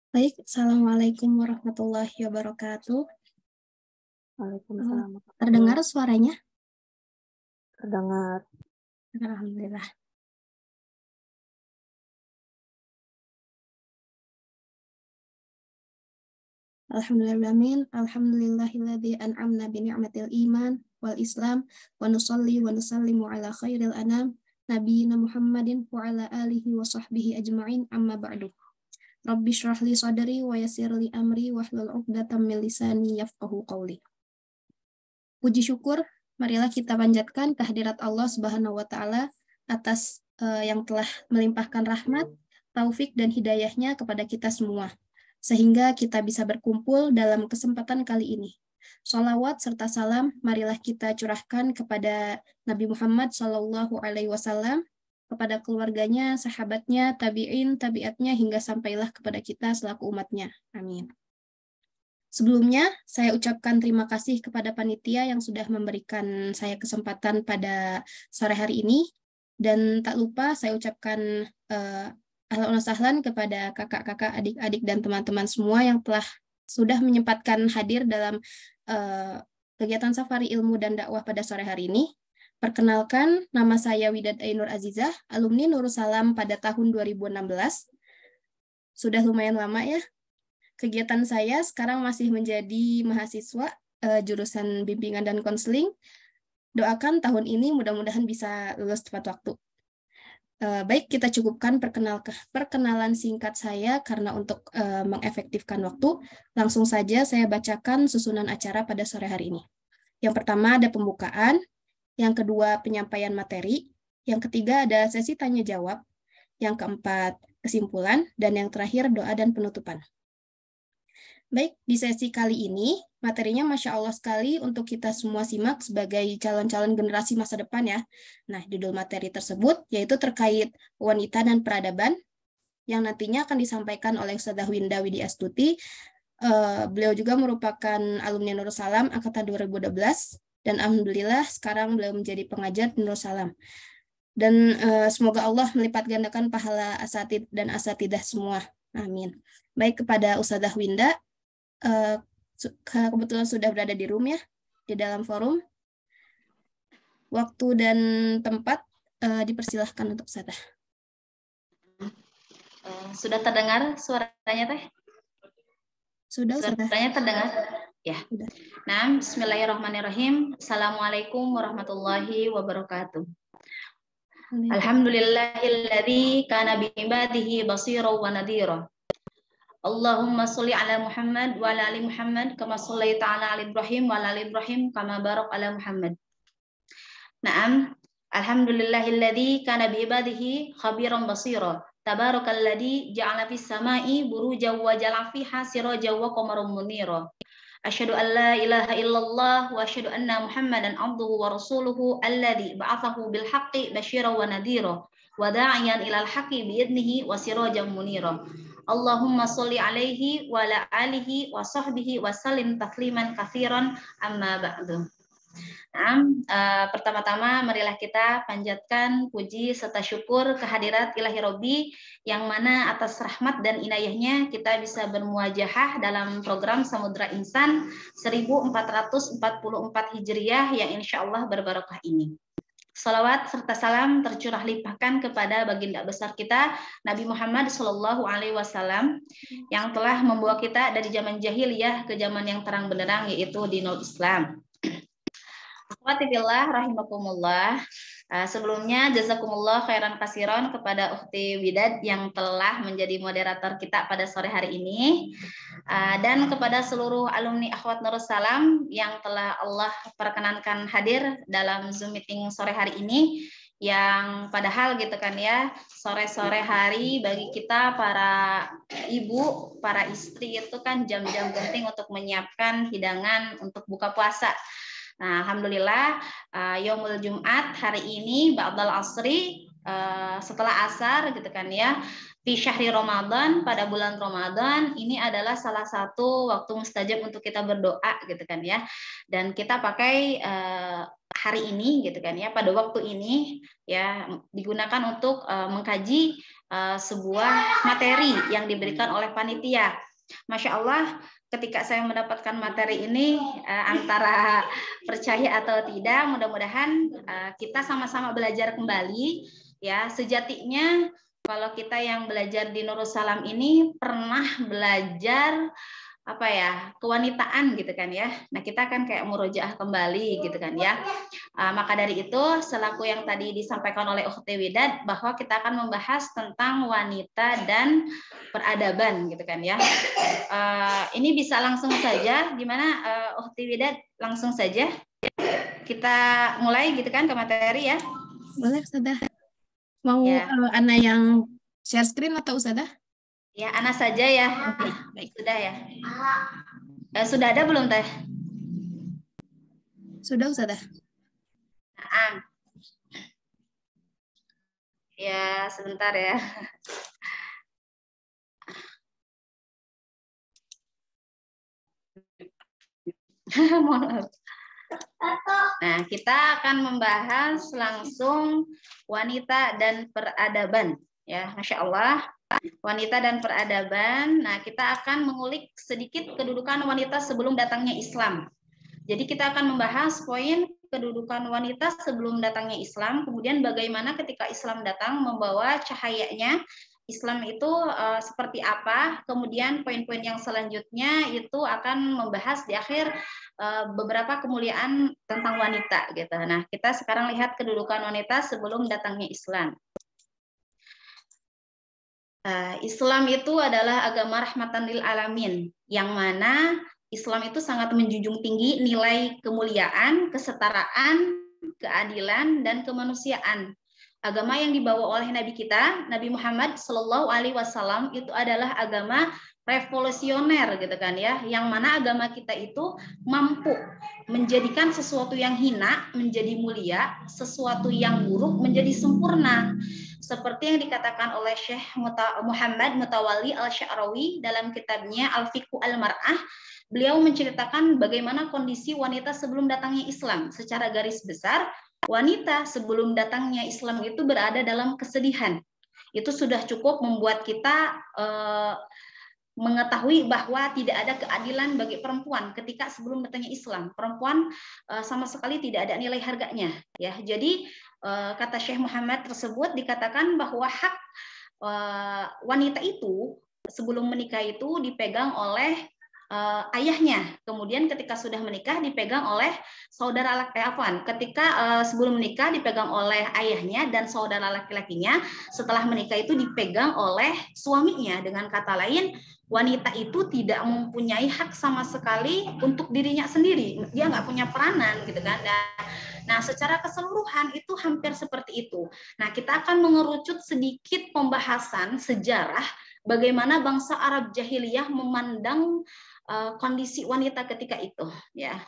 Baik, Assalamualaikum warahmatullahi wabarakatuh. Waalaikumsalam Terdengar warahmatullahi suaranya? terdengar. Alhamdulillah. Alhamdulillahirrahmanirrahim. Alhamdulillahilladzi an'amna bi ni'matil iman wal islam wa nusalli wa nusallimu ala khairil anam nabiyina Muhammadin wa ala alihi wa sahbihi ajma'in amma ba'du. Rabbi shrah li sadri wa yassir li amri wahlul 'uqdatam min lisani yafqahu qawli. Puji syukur, marilah kita panjatkan kehadirat Allah Subhanahu wa taala atas yang telah melimpahkan rahmat, taufik dan hidayahnya kepada kita semua, sehingga kita bisa berkumpul dalam kesempatan kali ini. Shalawat serta salam marilah kita curahkan kepada Nabi Muhammad SAW, kepada keluarganya, sahabatnya, tabi'in, tabi'atnya, hingga sampailah kepada kita selaku umatnya. Amin. Sebelumnya, saya ucapkan terima kasih kepada panitia yang sudah memberikan saya kesempatan pada sore hari ini. Dan tak lupa saya ucapkan ahlan wa sahlan kepada kakak-kakak, adik-adik, dan teman-teman semua yang sudah menyempatkan hadir dalam kegiatan Safari Ilmu dan Dakwah pada sore hari ini. Perkenalkan, nama saya Widad Ainur Azizah, alumni Nursalam pada tahun 2016. Sudah lumayan lama ya. Kegiatan saya sekarang masih menjadi mahasiswa jurusan bimbingan dan konseling. Doakan tahun ini mudah-mudahan bisa lulus tepat waktu. Baik, kita cukupkan perkenalan singkat saya karena untuk mengefektifkan waktu, langsung saja saya bacakan susunan acara pada sore hari ini. Yang pertama ada pembukaan, yang kedua penyampaian materi, yang ketiga ada sesi tanya-jawab, yang keempat kesimpulan, dan yang terakhir doa dan penutupan. Baik, di sesi kali ini, materinya Masya Allah sekali untuk kita semua simak sebagai calon-calon generasi masa depan ya. Nah, judul materi tersebut yaitu terkait wanita dan peradaban, yang nantinya akan disampaikan oleh Ustadzah Winda Widi Astuti. Beliau juga merupakan alumni Nursalam angkatan 2012, dan alhamdulillah sekarang beliau menjadi pengajar di Nursalam. Dan semoga Allah melipat gandakan pahala asatid dan asatidah semua. Amin. Baik, kepada Ustadzah Winda, kebetulan sudah berada di room ya, di dalam forum. Waktu dan tempat dipersilahkan untuk Ustadzah. Sudah terdengar suaranya teh? Sudah, suaranya terdengar? Ya. Sudah. Nah, bismillahirrahmanirrahim. Assalamualaikum warahmatullahi wabarakatuh. Alhamdulillahilladzi kana bi ibadihi basira wa nadhira. Allahumma sholli ala Muhammad wa ala ali Muhammad kama shallaita ala ali Ibrahim wa ala ali Ibrahim kama barak ala Muhammad. Naam, alhamdulillahilladzi kana bi ibadihi khabiran basira. Tabarakalladzi ja'ala fis sama'i burujan wa ja'ala fiha sirajan wa qamaran munira. Asyhadu an la ilaha illallah wa asyhadu anna Muhammadan abduhu wa rasuluhu alladzi ba'athahu bil haqqi basyiran wa nadhira wa da'iyan ilal haqqi bi idnihi wa sirajan munira. Allahumma sholli alaihi wa ala alihi wa sahbihi wa sallim tasliman katsiran amma ba'du. Nah, pertama-tama marilah kita panjatkan puji serta syukur kehadirat Ilahi Robbi yang mana atas rahmat dan inayahnya kita bisa bermuajahah dalam program Samudra Insan 1444 Hijriah yang insya Allah berbarokah ini. Salawat serta salam tercurah limpahkan kepada baginda besar kita Nabi Muhammad SAW yang telah membawa kita dari zaman jahiliyah ke zaman yang terang benderang yaitu dinul Islam. Akhwatillah rahimakumullah. Sebelumnya jazakumullah khairan kasiron kepada Ukhti Widad yang telah menjadi moderator kita pada sore hari ini, dan kepada seluruh alumni Akhwat Nursalam yang telah Allah perkenankan hadir dalam Zoom meeting sore hari ini, yang padahal gitu kan ya, sore-sore hari bagi kita para ibu, para istri itu kan jam-jam penting untuk menyiapkan hidangan untuk buka puasa. Nah, alhamdulillah yaumul Jumat hari ini ba'dal asri, setelah asar gitu kan ya, fi syahri Ramadan, pada bulan Ramadan ini adalah salah satu waktu mustajab untuk kita berdoa gitu kan ya. Dan kita pakai hari ini gitu kan ya, pada waktu ini ya digunakan untuk mengkaji sebuah materi yang diberikan oleh panitia. Masya Allah, ketika saya mendapatkan materi ini, antara percaya atau tidak, mudah-mudahan kita sama-sama belajar kembali. Ya, sejatinya kalau kita yang belajar di Nurul Salam ini pernah belajar apa ya, kewanitaan gitu kan ya. Nah, kita akan kayak murojaah kembali gitu kan ya. Maka dari itu, selaku yang tadi disampaikan oleh Ukhti Widat, bahwa kita akan membahas tentang wanita dan peradaban gitu kan ya. Ini bisa langsung saja, gimana Ukhti Widat, langsung saja kita mulai gitu kan ke materi ya. Boleh Ustazah. Mau Ya. Ana yang share screen atau Ustazah? Ya, Ana saja ya. Oke, baik. Sudah ya. Sudah ada belum Teh? Sudah Ustazah. Ya, sebentar ya. Nah, kita akan membahas langsung wanita dan peradaban. Ya, Masya Allah. Wanita dan peradaban. Nah, kita akan mengulik sedikit kedudukan wanita sebelum datangnya Islam. Jadi kita akan membahas poin kedudukan wanita sebelum datangnya Islam, kemudian bagaimana ketika Islam datang membawa cahayanya. Islam itu seperti apa, kemudian poin-poin yang selanjutnya itu akan membahas di akhir beberapa kemuliaan tentang wanita gitu. Nah, kita sekarang lihat kedudukan wanita sebelum datangnya Islam. Islam itu adalah agama rahmatan lil alamin, yang mana Islam itu sangat menjunjung tinggi nilai kemuliaan, kesetaraan, keadilan, dan kemanusiaan. Agama yang dibawa oleh Nabi kita, Nabi Muhammad Shallallahu Alaihi Wasallam, itu adalah agama revolusioner gitu kan ya, yang mana agama kita itu mampu menjadikan sesuatu yang hina menjadi mulia, sesuatu yang buruk menjadi sempurna. Seperti yang dikatakan oleh Syekh Muhammad Mutawalli Al-Sya'rawi dalam kitabnya Al-Fiqhu Al-Mar'ah, beliau menceritakan bagaimana kondisi wanita sebelum datangnya Islam. Secara garis besar, wanita sebelum datangnya Islam itu berada dalam kesedihan. Itu sudah cukup membuat kita mengetahui bahwa tidak ada keadilan bagi perempuan ketika sebelum datangnya Islam. Perempuan sama sekali tidak ada nilai harganya. Ya, jadi kata Syekh Muhammad tersebut dikatakan bahwa hak wanita itu sebelum menikah itu dipegang oleh ayahnya. Kemudian ketika sudah menikah dipegang oleh saudara laki-lakinya. Ketika sebelum menikah dipegang oleh ayahnya dan saudara laki-lakinya. Setelah menikah itu dipegang oleh suaminya. Dengan kata lain, wanita itu tidak mempunyai hak sama sekali untuk dirinya sendiri. Dia nggak punya peranan gitu kan. Nah, secara keseluruhan itu hampir seperti itu. Nah, kita akan mengerucut sedikit pembahasan sejarah bagaimana bangsa Arab jahiliyah memandang kondisi wanita ketika itu. Ya,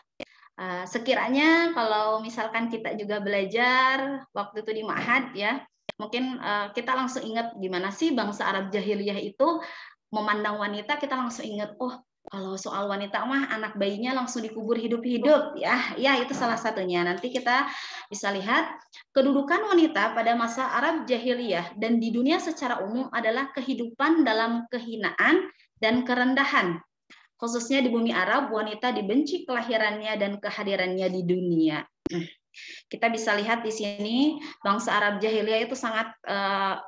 sekiranya kalau misalkan kita juga belajar waktu itu di Ma'had ya, mungkin kita langsung ingat gimana sih bangsa Arab jahiliyah itu memandang wanita. Kita langsung ingat, oh kalau soal wanita mah anak bayinya langsung dikubur hidup-hidup ya. Ya, itu salah satunya. Nanti kita bisa lihat kedudukan wanita pada masa Arab jahiliyah dan di dunia secara umum adalah kehidupan dalam kehinaan dan kerendahan. Khususnya di bumi Arab, wanita dibenci kelahirannya dan kehadirannya di dunia. Kita bisa lihat di sini bangsa Arab jahiliyah itu sangat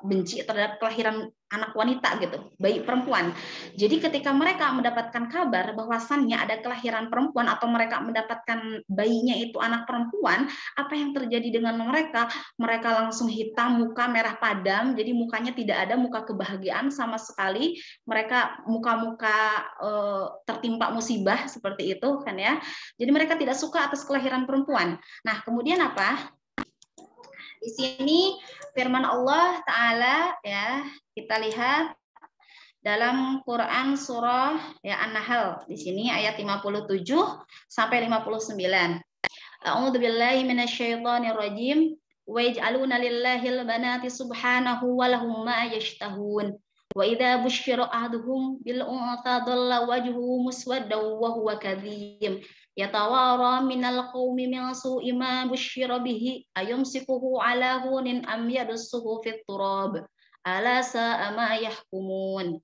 benci terhadap kelahiran anak wanita gitu, bayi perempuan. Jadi ketika mereka mendapatkan kabar bahwasannya ada kelahiran perempuan atau mereka mendapatkan bayinya itu anak perempuan, apa yang terjadi dengan mereka? Mereka langsung hitam, muka merah padam, jadi mukanya tidak ada muka kebahagiaan sama sekali. Mereka muka-muka tertimpa musibah seperti itu kan ya. Jadi mereka tidak suka atas kelahiran perempuan. Nah, kemudian apa? Di sini firman Allah Ta'ala ya, kita lihat dalam Quran surah ya An-Nahl di sini ayat 57 sampai 59. A'udzu billahi minasyaitonir rajim. Wa yaj'aluna lillahil banati subhanahu wa lahum ma yashtahun. Wa idza busyira ahaduhum bil untha dhalla wajhuhu muswaddan wa huwa kadhim. Yatawara minal qaumi min su'i ma busyira bihi ayumsikuhu ala hunin am yadussuhu fit turab ala sa'a ma yahkumun.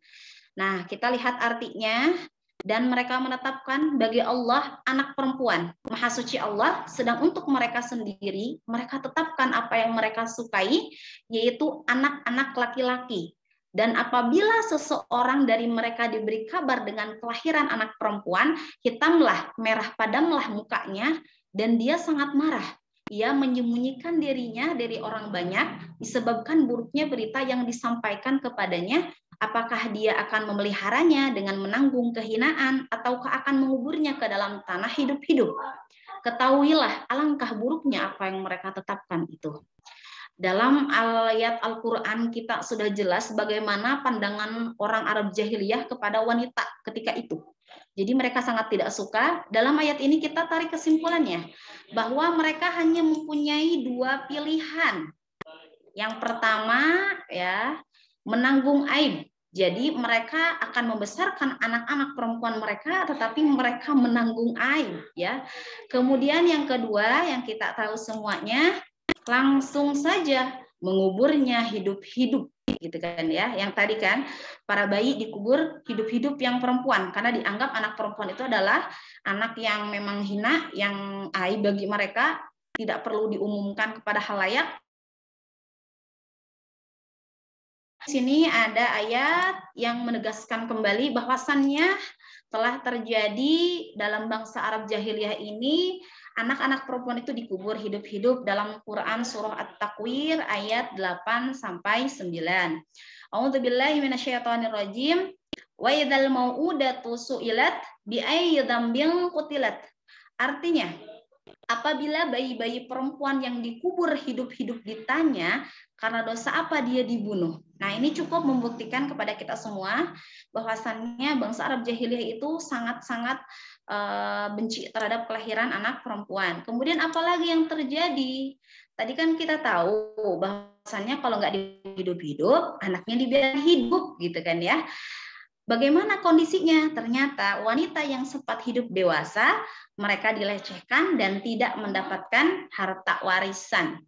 Nah, kita lihat artinya. Dan mereka menetapkan bagi Allah anak perempuan. Maha suci Allah, sedang untuk mereka sendiri, mereka tetapkan apa yang mereka sukai, yaitu anak-anak laki-laki. Dan apabila seseorang dari mereka diberi kabar dengan kelahiran anak perempuan, hitamlah, merah padamlah mukanya, dan dia sangat marah. Ia menyembunyikan dirinya dari orang banyak, disebabkan buruknya berita yang disampaikan kepadanya. Apakah dia akan memeliharanya dengan menanggung kehinaan ataukah akan menguburnya ke dalam tanah hidup-hidup? Ketahuilah alangkah buruknya apa yang mereka tetapkan itu. Dalam ayat Al-Quran kita sudah jelas bagaimana pandangan orang Arab jahiliyah kepada wanita ketika itu. Jadi mereka sangat tidak suka. Dalam ayat ini kita tarik kesimpulannya bahwa mereka hanya mempunyai dua pilihan. Yang pertama ya, menanggung aib. Jadi mereka akan membesarkan anak-anak perempuan mereka, tetapi mereka menanggung aib, ya. Kemudian yang kedua, yang kita tahu semuanya, langsung saja menguburnya hidup-hidup, gitu kan ya. Yang tadi kan para bayi dikubur hidup-hidup yang perempuan, karena dianggap anak perempuan itu adalah anak yang memang hina, yang aib bagi mereka, tidak perlu diumumkan kepada khalayak. Di sini ada ayat yang menegaskan kembali bahwasannya telah terjadi dalam bangsa Arab jahiliyah ini anak-anak perempuan itu dikubur hidup-hidup dalam Quran surah At-Takwir ayat 8 sampai 9. A'udzubillahi minasyaitonirrajim. Wa idzal mau'udatu su'ilat bi ayyi dzambin qutilat. Artinya, apabila bayi-bayi perempuan yang dikubur hidup-hidup ditanya karena dosa apa dia dibunuh. Nah, ini cukup membuktikan kepada kita semua bahwasannya bangsa Arab jahiliyah itu sangat-sangat benci terhadap kelahiran anak perempuan. Kemudian apalagi yang terjadi? Tadi kan kita tahu bahwasannya kalau nggak hidup-hidup, anaknya dibiarkan hidup gitu kan ya. Bagaimana kondisinya? Ternyata wanita yang sempat hidup dewasa, mereka dilecehkan dan tidak mendapatkan harta warisan.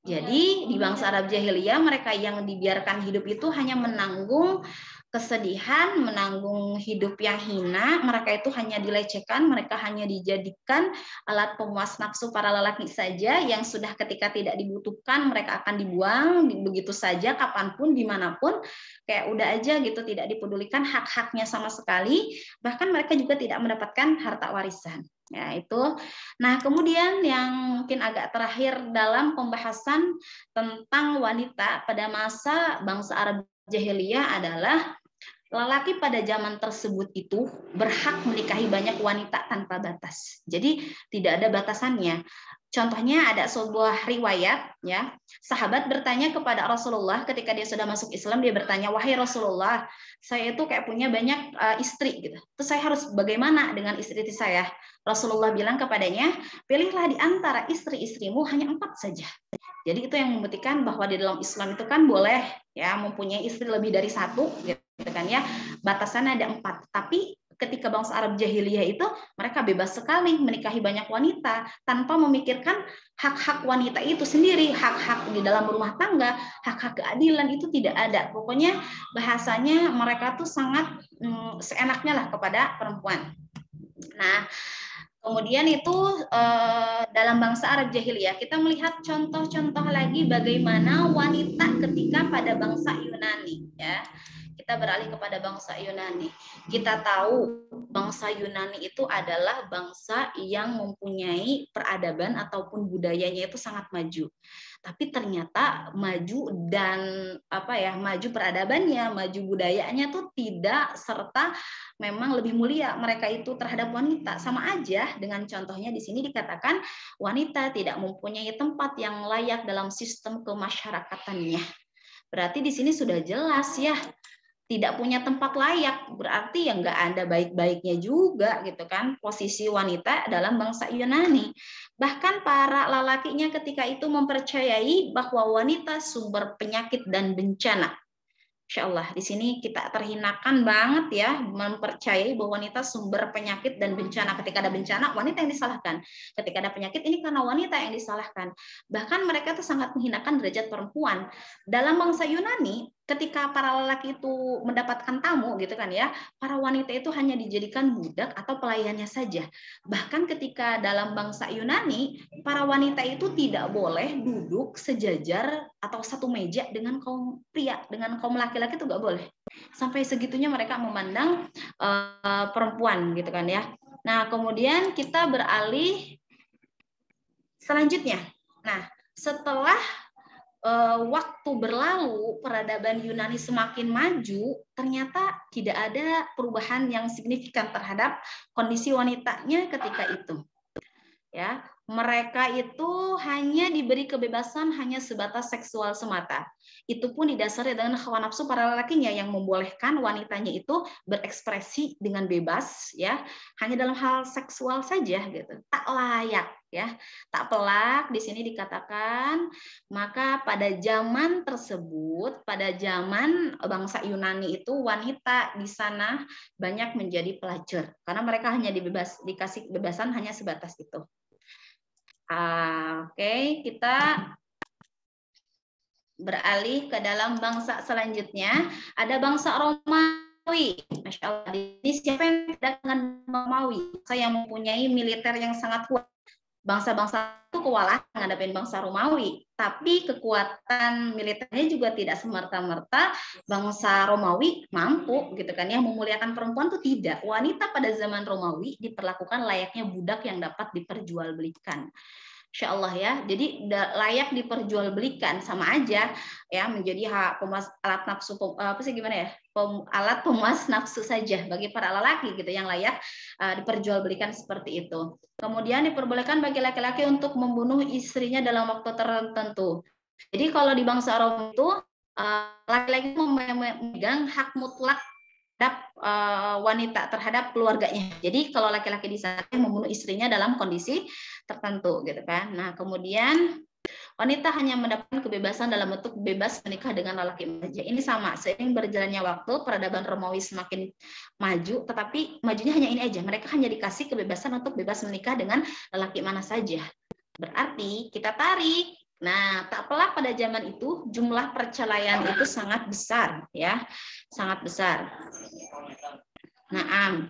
Jadi di bangsa Arab jahiliyah mereka yang dibiarkan hidup itu hanya menanggung kesedihan, menanggung hidup yang hina, mereka itu hanya dilecehkan, mereka hanya dijadikan alat pemuas nafsu para lelaki saja yang sudah ketika tidak dibutuhkan mereka akan dibuang begitu saja kapanpun dimanapun, kayak udah aja gitu, tidak dipedulikan hak-haknya sama sekali, bahkan mereka juga tidak mendapatkan harta warisan. Ya, itu. Nah, kemudian yang mungkin agak terakhir dalam pembahasan tentang wanita pada masa bangsa Arab jahiliyah adalah lelaki pada zaman tersebut itu berhak menikahi banyak wanita tanpa batas. Jadi tidak ada batasannya. Contohnya ada sebuah riwayat ya, sahabat bertanya kepada Rasulullah ketika dia sudah masuk Islam, dia bertanya, "Wahai Rasulullah, saya itu kayak punya banyak istri gitu. Terus saya harus bagaimana dengan istri saya?" Rasulullah bilang kepadanya, "Pilihlah di antara istri-istrimu hanya 4 saja." Jadi itu yang membuktikan bahwa di dalam Islam itu kan boleh ya mempunyai istri lebih dari 1 gitu kan ya. Batasannya ada 4. Tapi ketika bangsa Arab jahiliyah itu mereka bebas sekali menikahi banyak wanita tanpa memikirkan hak-hak wanita itu sendiri, hak-hak di dalam rumah tangga, hak-hak keadilan itu tidak ada. Pokoknya bahasanya mereka tuh sangat seenaknya lah kepada perempuan. Nah, kemudian itu dalam bangsa Arab jahiliyah kita melihat contoh-contoh lagi bagaimana wanita ketika pada bangsa Yunani ya. Kita beralih kepada bangsa Yunani. Kita tahu bangsa Yunani itu adalah bangsa yang mempunyai peradaban ataupun budayanya itu sangat maju. Tapi ternyata maju dan maju peradabannya, maju budayanya tuh tidak serta memang lebih mulia mereka itu terhadap wanita. Sama aja dengan contohnya di sini dikatakan wanita tidak mempunyai tempat yang layak dalam sistem kemasyarakatannya. Berarti di sini sudah jelas ya, tidak punya tempat layak, berarti ya nggak ada baik-baiknya juga gitu kan posisi wanita dalam bangsa Yunani. Bahkan para lelakinya ketika itu mempercayai bahwa wanita sumber penyakit dan bencana. Insya Allah di sini kita terhinakan banget ya mempercayai bahwa wanita sumber penyakit dan bencana. Ketika ada bencana wanita yang disalahkan, ketika ada penyakit ini karena wanita yang disalahkan. Bahkan mereka tuh sangat menghinakan derajat perempuan. Dalam bangsa Yunani ketika para lelaki itu mendapatkan tamu gitu kan ya, para wanita itu hanya dijadikan budak atau pelayannya saja. Bahkan ketika dalam bangsa Yunani, para wanita itu tidak boleh duduk sejajar atau satu meja dengan kaum pria, dengan kaum laki-laki itu nggak boleh. Sampai segitunya mereka memandang perempuan gitu kan ya. Nah, kemudian kita beralih selanjutnya. Nah, setelah waktu berlalu, peradaban Yunani semakin maju, ternyata tidak ada perubahan yang signifikan terhadap kondisi wanitanya ketika itu. Ya, mereka itu hanya diberi kebebasan hanya sebatas seksual semata. Itu pun didasari dengan hawa nafsu para lelakinya yang membolehkan wanitanya itu berekspresi dengan bebas, ya, hanya dalam hal seksual saja gitu. Tak layak, ya, tak pelak. Di sini dikatakan, maka pada zaman tersebut, pada zaman bangsa Yunani itu wanita di sana banyak menjadi pelacur karena mereka hanya dikasih kebebasan hanya sebatas itu. Oke, kita beralih ke dalam bangsa selanjutnya. Ada bangsa Romawi. Masya Allah, ini siapa yang tidak dengan Romawi? Saya yang mempunyai militer yang sangat kuat. Bangsa-bangsa itu kewalahan menghadapi bangsa Romawi, tapi kekuatan militernya juga tidak semerta-merta bangsa Romawi mampu gitu kan ya memuliakan perempuan tuh tidak. Wanita pada zaman Romawi diperlakukan layaknya budak yang dapat diperjualbelikan. Insya Allah ya, jadi layak diperjualbelikan sama aja ya menjadi alat nafsu apa sih gimana ya alat pemuas nafsu saja bagi para lelaki gitu yang layak diperjualbelikan seperti itu. Kemudian diperbolehkan bagi laki-laki untuk membunuh istrinya dalam waktu tertentu. Jadi kalau di bangsa Rom itu laki-laki memegang hak mutlak terhadap wanita, terhadap keluarganya. Jadi kalau laki-laki di sana membunuh istrinya dalam kondisi tertentu gitu kan. Nah, kemudian wanita hanya mendapatkan kebebasan dalam bentuk bebas menikah dengan lelaki saja. Ini sama, seiring berjalannya waktu peradaban Romawi semakin maju, tetapi majunya hanya ini aja. Mereka hanya dikasih kebebasan untuk bebas menikah dengan lelaki mana saja. Berarti kita tarik. Nah, tak pelak pada zaman itu jumlah perceraian itu sangat besar, ya, sangat besar. Nah,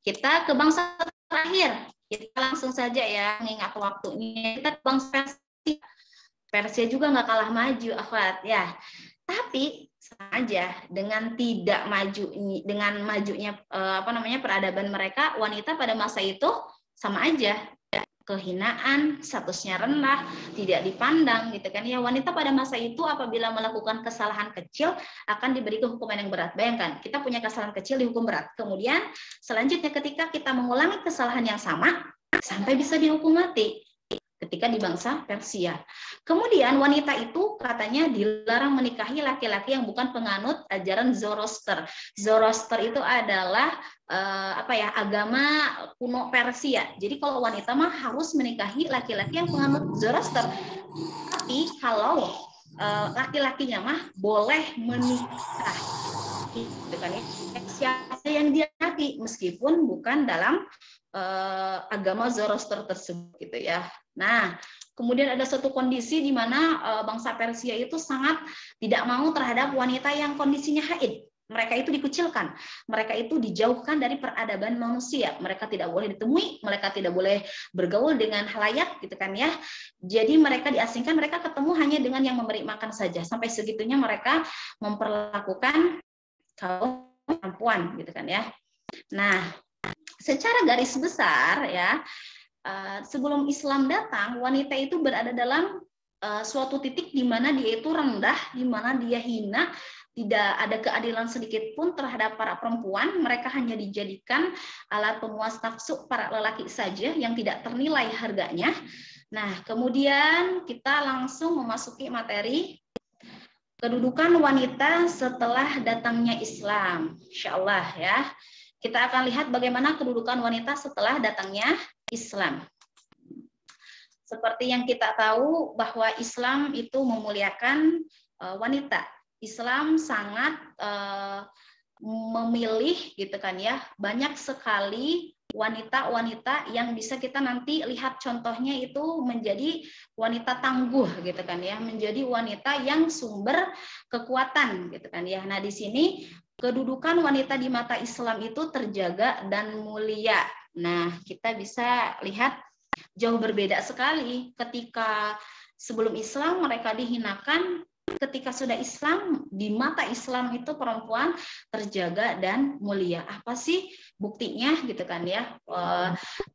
kita ke bangsa terakhir. Kita langsung saja ya, mengingat waktunya. Kita ke bangsa Persia. Persia juga nggak kalah maju, akhwat ya. Tapi saja dengan tidak maju, dengan majunya peradaban mereka, wanita pada masa itu sama aja. Kehinaan, statusnya rendah, tidak dipandang gitu kan ya. Wanita pada masa itu apabila melakukan kesalahan kecil akan diberi hukuman yang berat. Bayangkan, kita punya kesalahan kecil dihukum berat. Kemudian selanjutnya ketika kita mengulangi kesalahan yang sama sampai bisa dihukum mati ketika di bangsa Persia. Kemudian wanita itu katanya dilarang menikahi laki-laki yang bukan penganut ajaran Zoroaster. Zoroaster itu adalah agama kuno Persia. Jadi kalau wanita mah harus menikahi laki-laki yang penganut Zoroaster. Tapi kalau laki-lakinya mah boleh menikah. Gitu kan ya. Siapa yang dia nikahi meskipun bukan dalam agama Zoroaster tersebut gitu ya. Nah, kemudian ada satu kondisi di mana bangsa Persia itu sangat tidak mau terhadap wanita yang kondisinya haid. Mereka itu dikucilkan, mereka itu dijauhkan dari peradaban manusia. Mereka tidak boleh ditemui, mereka tidak boleh bergaul dengan halayak, gitu kan ya. Jadi mereka diasingkan, mereka ketemu hanya dengan yang memberi makan saja. Sampai segitunya mereka memperlakukan kaum perempuan, gitu kan ya. Nah, secara garis besar ya. Sebelum Islam datang, wanita itu berada dalam suatu titik di mana dia itu rendah, di mana dia hina, tidak ada keadilan sedikit pun terhadap para perempuan. Mereka hanya dijadikan alat pemuas nafsu para lelaki saja yang tidak ternilai harganya. Nah, kemudian kita langsung memasuki materi kedudukan wanita setelah datangnya Islam. Insya Allah ya. Kita akan lihat bagaimana kedudukan wanita setelah datangnya Islam. Seperti yang kita tahu bahwa Islam itu memuliakan wanita. Islam sangat memilih gitu kan ya, banyak sekali wanita-wanita yang bisa kita nanti lihat contohnya itu menjadi wanita tangguh gitu kan ya, menjadi wanita yang sumber kekuatan gitu kan ya. Nah, di sini kedudukan wanita di mata Islam itu terjaga dan mulia. Nah, kita bisa lihat jauh berbeda sekali ketika sebelum Islam mereka dihinakan, ketika sudah Islam, di mata Islam itu perempuan terjaga dan mulia. Apa sih buktinya gitu kan ya?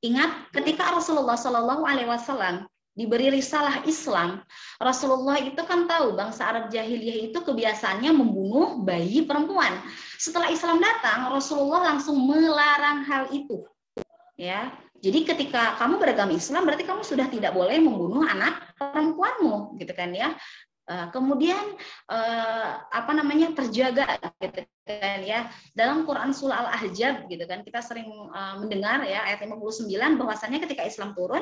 Ingat ketika Rasulullah Shallallahu Alaihi Wasallam diberi risalah Islam, Rasulullah itu kan tahu bangsa Arab jahiliyah itu kebiasaannya membunuh bayi perempuan. Setelah Islam datang, Rasulullah langsung melarang hal itu. Ya, jadi ketika kamu beragama Islam berarti kamu sudah tidak boleh membunuh anak perempuanmu, gitu kan ya. Kemudian terjaga gitu kan ya, dalam Quran surah Al-Ahzab gitu kan kita sering mendengar ya ayat 59 bahwasannya ketika Islam turun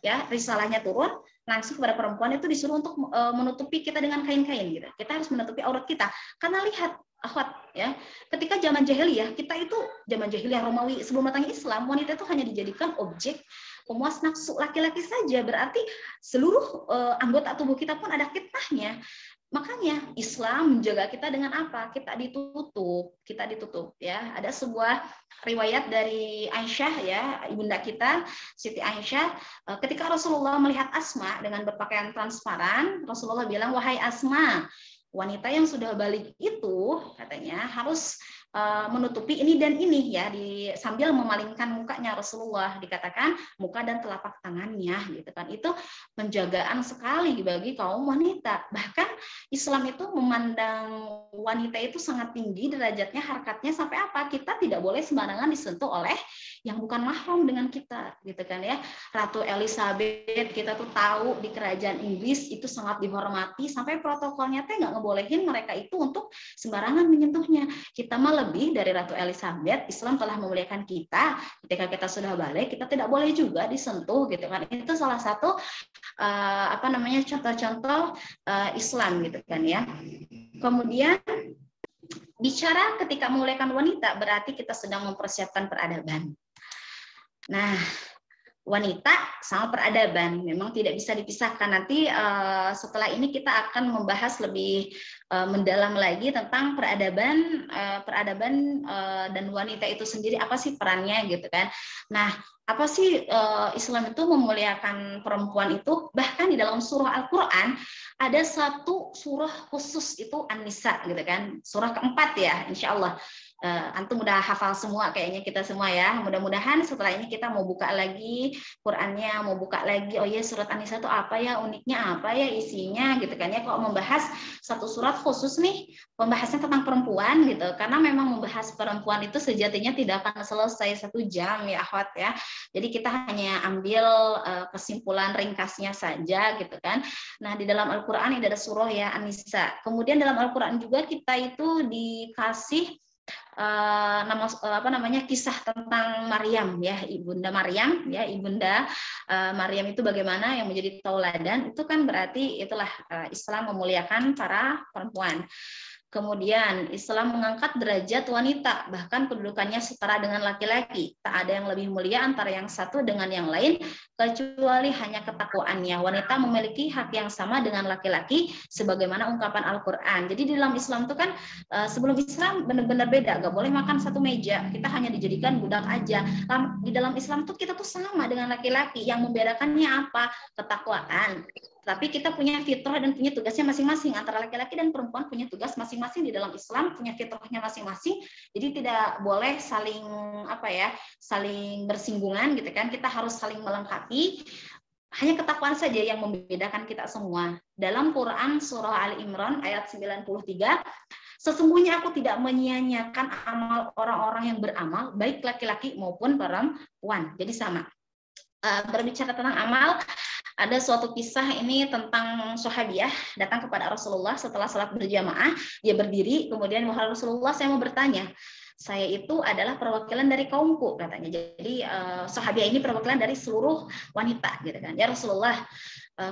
ya, risalahnya turun langsung kepada perempuan itu disuruh untuk menutupi kita dengan kain-kain gitu. Kita harus menutupi aurat kita karena lihat akhwat ya, ketika zaman jahiliyah kita itu zaman jahiliyah Romawi sebelum datangnya Islam, wanita itu hanya dijadikan objek pemuas nafsu laki-laki saja, berarti seluruh anggota tubuh kita pun ada fitnahnya. Makanya Islam menjaga kita dengan apa? Kita ditutup ya. Ada sebuah riwayat dari Aisyah ya, ibunda kita Siti Aisyah, ketika Rasulullah melihat Asma dengan berpakaian transparan, Rasulullah bilang, "Wahai Asma, wanita yang sudah balik itu katanya harus menutupi ini dan ini ya, sambil memalingkan mukanya." Rasulullah dikatakan muka dan telapak tangannya gitu kan. Itu penjagaan sekali bagi kaum wanita. Bahkan Islam itu memandang wanita itu sangat tinggi derajatnya, harkatnya sampai apa? Kita tidak boleh sembarangan disentuh oleh yang bukan mahram dengan kita gitu kan ya. Ratu Elizabeth kita tuh tahu di kerajaan Inggris itu sangat dihormati, sampai protokolnya teh nggak ngebolehin mereka itu untuk sembarangan menyentuhnya. Kita malah lebih dari Ratu Elizabeth, Islam telah memuliakan kita. Ketika kita sudah balik, kita tidak boleh juga disentuh gitu kan. Itu salah satu contoh-contoh Islam gitu kan ya. Kemudian bicara ketika memuliakan wanita berarti kita sedang mempersiapkan peradaban. Nah, wanita sama peradaban memang tidak bisa dipisahkan. Nanti setelah ini kita akan membahas lebih mendalam lagi tentang peradaban dan wanita itu sendiri, apa sih perannya gitu kan. Nah, apa sih Islam itu memuliakan perempuan itu? Bahkan di dalam surah Al-Qur'an ada satu surah khusus itu An-Nisa gitu kan. Surah keempat ya, insya Allah. Antum udah hafal semua kayaknya kita semua ya. Mudah-mudahan setelah ini kita mau buka lagi Qur'annya, mau buka lagi, oh ya surat An-Nisa itu apa ya, uniknya apa ya, isinya gitu kan ya. Kalau membahas satu surat khusus nih, pembahasannya tentang perempuan gitu. Karena memang membahas perempuan itu sejatinya tidak akan selesai 1 jam ya akhwat ya. Jadi kita hanya ambil kesimpulan ringkasnya saja gitu kan. Nah, di dalam Al-Qur'an ini ada surah ya An-Nisa. Kemudian dalam Al-Qur'an juga kita itu dikasih kisah tentang Maryam ya, ibunda Maryam ya, ibunda Maryam itu bagaimana yang menjadi tauladan. Itu kan berarti itulah Islam memuliakan para perempuan. Kemudian Islam mengangkat derajat wanita, bahkan kedudukannya setara dengan laki-laki. Tak ada yang lebih mulia antara yang satu dengan yang lain, kecuali hanya ketakwaannya. Wanita memiliki hak yang sama dengan laki-laki, sebagaimana ungkapan Al-Quran. Jadi di dalam Islam itu kan, sebelum Islam benar-benar beda. Gak boleh makan satu meja, kita hanya dijadikan budak aja. Di dalam Islam tuh kita tuh sama dengan laki-laki. Yang membedakannya apa? Ketakwaan. Tapi kita punya fitrah dan punya tugasnya masing-masing. Antara laki-laki dan perempuan punya tugas masing-masing di dalam Islam, punya fitrahnya masing-masing. Jadi tidak boleh saling saling bersinggungan gitu kan. Kita harus saling melengkapi. Hanya ketakwaan saja yang membedakan kita semua. Dalam Quran surah Ali Imran ayat 93, sesungguhnya aku tidak menyia-nyiakan amal orang-orang yang beramal, baik laki-laki maupun perempuan. Jadi sama. Berbicara tentang amal, ada suatu kisah ini tentang sahabiah datang kepada Rasulullah setelah salat berjamaah. Dia berdiri, kemudian, wahai Rasulullah, saya mau bertanya. Saya itu adalah perwakilan dari kaumku, katanya. Jadi sahabiah ini perwakilan dari seluruh wanita, gitu kan. Ya Rasulullah,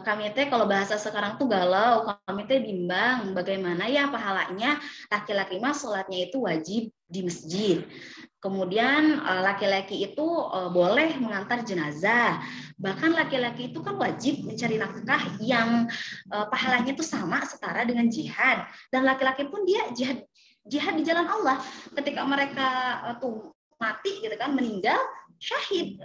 kami teh kalau bahasa sekarang tuh galau, kami teh bimbang bagaimana ya pahalanya laki-laki mah sholatnya itu wajib di masjid. Kemudian laki-laki itu boleh mengantar jenazah. Bahkan laki-laki itu kan wajib mencari nafkah yang pahalanya itu sama setara dengan jihad. Dan laki-laki pun dia jihad di jalan Allah. Ketika mereka tuh mati gitu kan, meninggal syahid,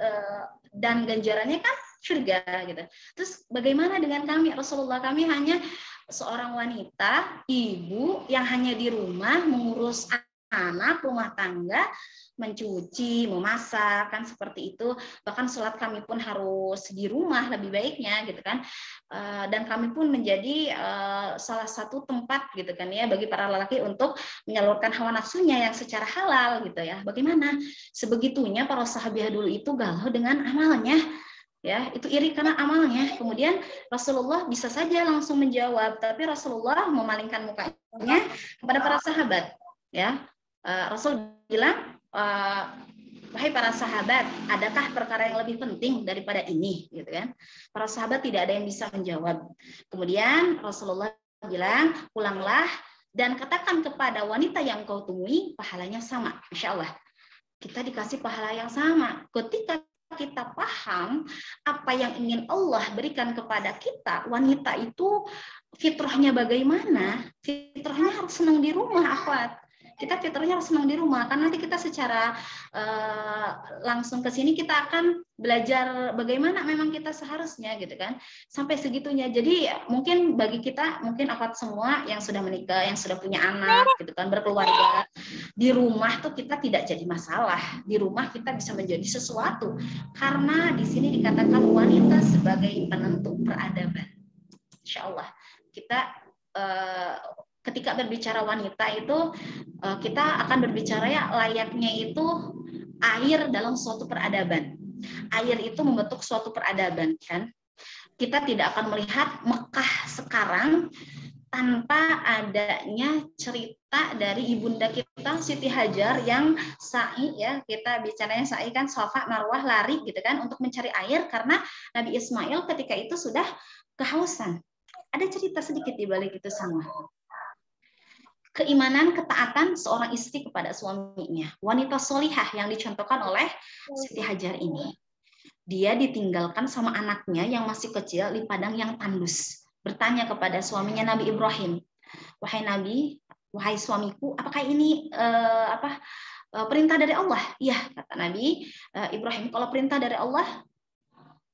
dan ganjarannya kan surga gitu. Terus bagaimana dengan kami? Rasulullah, kami hanya seorang wanita, ibu yang hanya di rumah mengurus anak, rumah tangga, mencuci, memasak, kan seperti itu. Bahkan sholat kami pun harus di rumah lebih baiknya gitu kan. Dan kami pun menjadi salah satu tempat gitu kan ya bagi para lelaki untuk menyalurkan hawa nafsunya yang secara halal gitu ya. Bagaimana? Sebegitunya para sahabiah dulu itu galau dengan amalnya. Ya, itu iri karena amalnya. Kemudian Rasulullah bisa saja langsung menjawab, tapi Rasulullah memalingkan mukanya kepada para sahabat. Ya, Rasul bilang, wahai para sahabat, adakah perkara yang lebih penting daripada ini? Gitu kan? Para sahabat tidak ada yang bisa menjawab. Kemudian Rasulullah bilang, pulanglah dan katakan kepada wanita yang kau temui, pahalanya sama. Insya Allah, kita dikasih pahala yang sama. Ketika kita paham apa yang ingin Allah berikan kepada kita, wanita itu fitrahnya bagaimana? Fitrahnya harus senang di rumah, akhwat. Kita fitrahnya harus senang di rumah, kan nanti kita secara langsung ke sini kita akan belajar bagaimana memang kita seharusnya gitu kan, sampai segitunya. Jadi mungkin bagi kita, mungkin akhwat semua yang sudah menikah, yang sudah punya anak gitu kan, berkeluarga, di rumah tuh kita tidak jadi masalah. Di rumah kita bisa menjadi sesuatu, karena di sini dikatakan wanita sebagai penentu peradaban. Insya Allah kita ketika berbicara wanita itu kita akan berbicara ya layaknya itu air dalam suatu peradaban. Air itu membentuk suatu peradaban kan. Kita tidak akan melihat Mekah sekarang tanpa adanya cerita dari ibunda kita Siti Hajar yang sa'i, ya kita bicaranya sa'i kan, Safa Marwah, lari gitu kan untuk mencari air karena Nabi Ismail ketika itu sudah kehausan. Ada cerita sedikit di balik itu semua. Keimanan, ketaatan seorang istri kepada suaminya. Wanita solihah yang dicontohkan oleh Siti Hajar ini. Dia ditinggalkan sama anaknya yang masih kecil di padang yang tandus. Bertanya kepada suaminya Nabi Ibrahim, wahai Nabi, wahai suamiku, apakah ini perintah dari Allah? Iya, kata Nabi Ibrahim, kalau perintah dari Allah,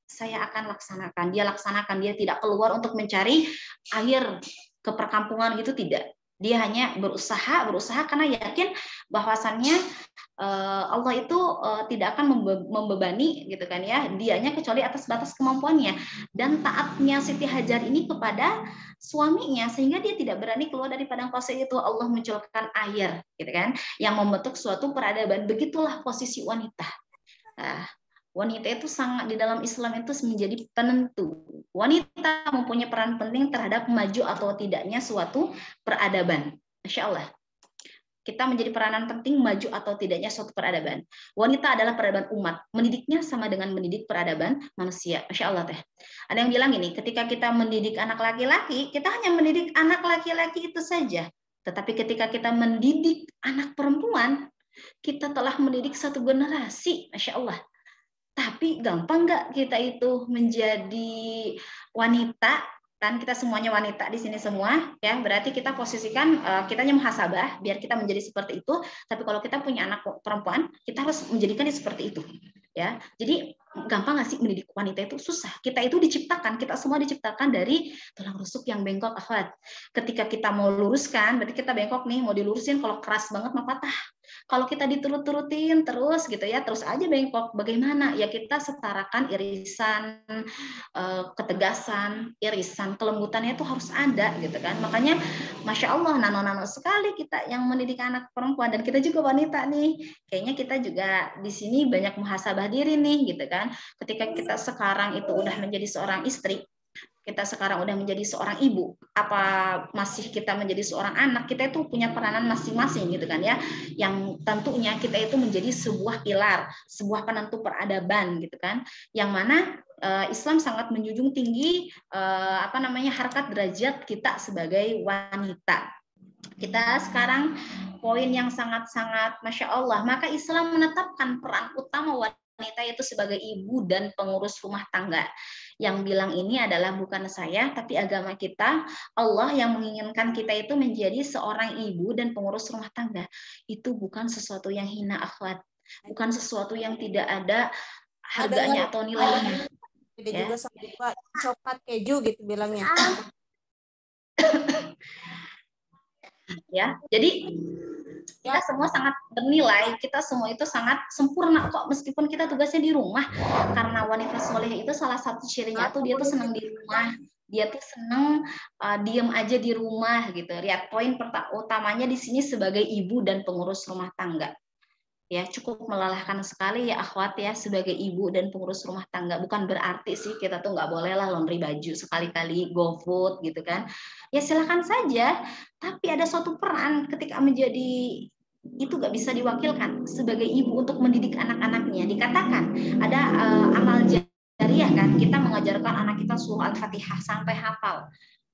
saya akan laksanakan. Dia laksanakan, dia tidak keluar untuk mencari air ke perkampungan gitu, tidak. Dia hanya berusaha karena yakin bahwasannya Allah itu tidak akan membebani gitu kan ya dianya kecuali atas batas kemampuannya, dan taatnya Siti Hajar ini kepada suaminya sehingga dia tidak berani keluar dari padang pasir itu. Allah munculkan air gitu kan yang membentuk suatu peradaban. Begitulah posisi wanita. Wanita itu sangat di dalam Islam itu menjadi penentu. Wanita mempunyai peran penting terhadap maju atau tidaknya suatu peradaban. Masya Allah. Kita menjadi peranan penting maju atau tidaknya suatu peradaban. Wanita adalah peradaban umat. Mendidiknya sama dengan mendidik peradaban manusia. Masya Allah teh. Ada yang bilang gini, ketika kita mendidik anak laki-laki, kita hanya mendidik anak laki-laki itu saja. Tetapi ketika kita mendidik anak perempuan, kita telah mendidik satu generasi. Masya Allah. Tapi gampang nggak kita itu menjadi wanita? Kan kita semuanya wanita di sini semua, ya. Berarti kita posisikan kitanya muhasabah biar kita menjadi seperti itu. Tapi kalau kita punya anak perempuan, kita harus menjadikan dia seperti itu, ya. Jadi gampang nggak sih mendidik wanita itu? Susah. Kita itu diciptakan, kita semua diciptakan dari tulang rusuk yang bengkok, akhwat. Ketika kita mau luruskan, berarti kita bengkok nih, mau dilurusin, kalau keras banget mah patah. Kalau kita diturut-turutin terus gitu ya, terus aja bengkok. Bagaimana? Ya kita setarakan irisan, ketegasan, irisan, kelembutannya itu harus ada gitu kan. Makanya Masya Allah, nano-nano sekali kita yang mendidik anak perempuan, dan kita juga wanita nih. Kayaknya kita juga di sini banyak muhasabah diri nih gitu kan. Ketika kita sekarang itu udah menjadi seorang istri, kita sekarang udah menjadi seorang ibu, apa masih kita menjadi seorang anak, kita itu punya peranan masing-masing gitu kan ya, yang tentunya kita itu menjadi sebuah pilar, sebuah penentu peradaban gitu kan, yang mana Islam sangat menjunjung tinggi harkat derajat kita sebagai wanita. Kita sekarang poin yang sangat-sangat Masya Allah. Maka Islam menetapkan peran utama wanita itu sebagai ibu dan pengurus rumah tangga. Yang bilang ini adalah bukan saya, tapi agama kita. Allah yang menginginkan kita itu menjadi seorang ibu dan pengurus rumah tangga. Itu bukan sesuatu yang hina, akhwat. Bukan sesuatu yang tidak ada harganya atau nilainya. Tidak juga sampai coklat keju gitu bilangnya. Ya, jadi kita semua sangat bernilai, kita semua itu sangat sempurna kok, meskipun kita tugasnya di rumah. Karena wanita soleh itu salah satu cirinya tuh dia tuh senang di rumah, dia tuh senang diem aja di rumah gitu. Lihat poin utamanya di sini sebagai ibu dan pengurus rumah tangga. Ya, cukup melelahkan sekali ya akhwat ya, sebagai ibu dan pengurus rumah tangga. Bukan berarti sih kita tuh nggak boleh lah laundry baju sekali-kali, GoFood gitu kan. Ya silakan saja, tapi ada suatu peran ketika menjadi itu nggak bisa diwakilkan sebagai ibu untuk mendidik anak-anaknya. Dikatakan ada amal jariah kan, kita mengajarkan anak kita surah Al-Fatihah sampai hafal.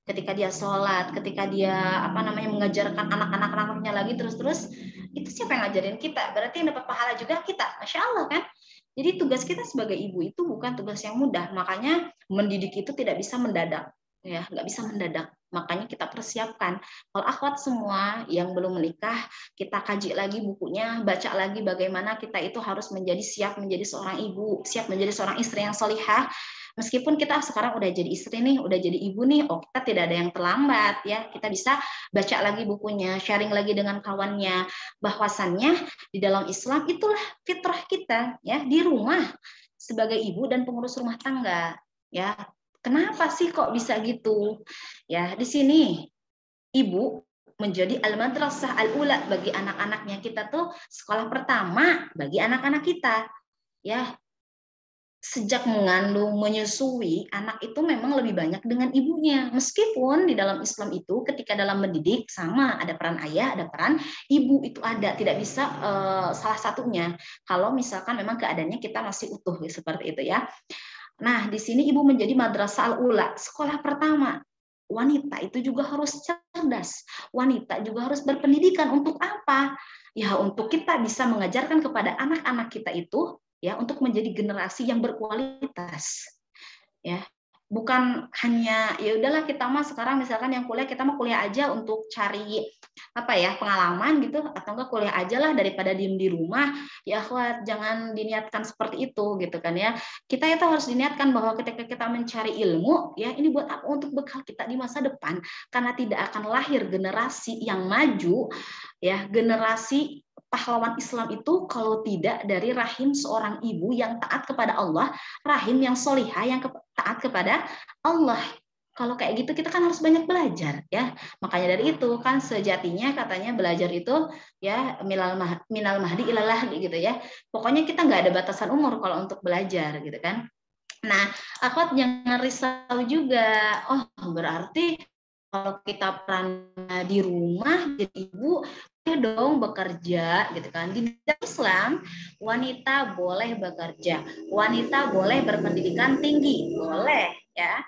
Ketika dia sholat, ketika dia mengajarkan anak-anaknya lagi terus-terus, itu siapa yang ngajarin kita? Berarti yang dapat pahala juga kita, Masya Allah kan? Jadi tugas kita sebagai ibu itu bukan tugas yang mudah, makanya mendidik itu tidak bisa mendadak, ya nggak bisa mendadak. Makanya kita persiapkan. Kalau akhwat semua yang belum menikah, kita kaji lagi bukunya, baca lagi bagaimana kita itu harus siap menjadi seorang ibu, siap menjadi seorang istri yang salihah. Meskipun kita sekarang udah jadi istri nih, udah jadi ibu nih, kita tidak ada yang terlambat ya. Kita bisa baca lagi bukunya, sharing lagi dengan kawannya, bahwasannya di dalam Islam itulah fitrah kita ya, di rumah sebagai ibu dan pengurus rumah tangga ya. Kenapa sih kok bisa gitu? Ya, di sini ibu menjadi al-madrasah al-ula bagi anak-anaknya. Kita tuh sekolah pertama bagi anak-anak kita ya. Sejak mengandung, menyusui, anak itu memang lebih banyak dengan ibunya. Meskipun di dalam Islam itu ketika dalam mendidik sama, ada peran ayah, ada peran ibu, itu ada. Tidak bisa salah satunya. Kalau misalkan memang keadaannya kita masih utuh seperti itu ya. Nah, di sini ibu menjadi madrasah al-ula, sekolah pertama. Wanita itu juga harus cerdas. Wanita juga harus berpendidikan. Untuk apa? Ya, untuk kita bisa mengajarkan kepada anak-anak kita itu ya, untuk menjadi generasi yang berkualitas. Ya, bukan hanya ya udahlah kita mah sekarang misalkan yang kuliah, kita mah kuliah aja untuk cari pengalaman gitu, atau enggak kuliah aja lah daripada diem di rumah. Ya akhwat, jangan diniatkan seperti itu gitu kan ya. Kita itu harus diniatkan bahwa ketika kita mencari ilmu ya, ini buat apa? Untuk bekal kita di masa depan, karena tidak akan lahir generasi yang maju ya, generasi pahlawan Islam itu kalau tidak dari rahim seorang ibu yang taat kepada Allah, rahim yang solihah yang taat kepada Allah. Kalau kayak gitu kita kan harus banyak belajar ya. Makanya dari itu kan sejatinya katanya belajar itu ya minal mahdi ilal lahdi gitu ya. Pokoknya kita nggak ada batasan umur kalau untuk belajar gitu kan. Nah, akhwat jangan risau juga. Oh, berarti kalau kita peran di rumah jadi ibu dong bekerja gitu kan. Di dalam Islam wanita boleh bekerja, wanita boleh berpendidikan tinggi, boleh ya.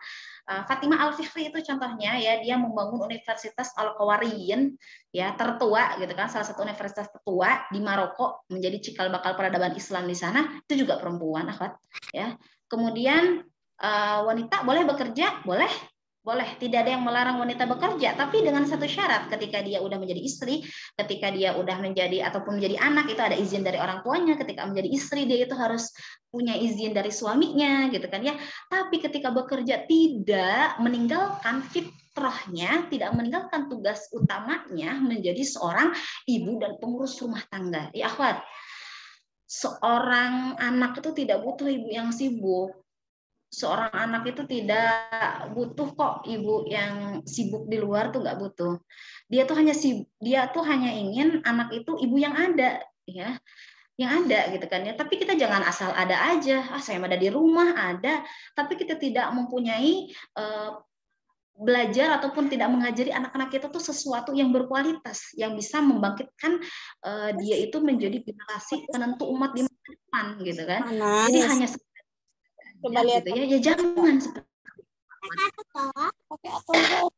Fatimah Al-Fikri itu contohnya ya, dia membangun Universitas Al-Qawariyyin ya, tertua gitu kan, salah satu universitas tertua di Maroko, menjadi cikal bakal peradaban Islam di sana. Itu juga perempuan akhwat ya. Kemudian wanita boleh bekerja, boleh, tidak ada yang melarang wanita bekerja, tapi dengan satu syarat, ketika dia udah menjadi istri, ketika dia udah menjadi ataupun menjadi anak, itu ada izin dari orang tuanya. Ketika menjadi istri, dia itu harus punya izin dari suaminya gitu kan ya. Tapi ketika bekerja tidak meninggalkan fitrahnya, tidak meninggalkan tugas utamanya menjadi seorang ibu dan pengurus rumah tangga. Ya akhwat, seorang anak itu tidak butuh ibu yang sibuk. Seorang anak itu tidak butuh kok ibu yang sibuk di luar, tuh nggak butuh. Dia tuh hanya ingin anak itu ibu yang ada ya, yang ada gitu kan ya. Tapi kita jangan asal ada aja. Saya ada di rumah ada, tapi kita tidak mempunyai belajar ataupun tidak mengajari anak-anak kita tuh sesuatu yang berkualitas, yang bisa membangkitkan dia itu menjadi generasi penentu umat di masa depan gitu kan. Jadi hanya Coba lihat gitu ya. Ya jangan seperti pakai atau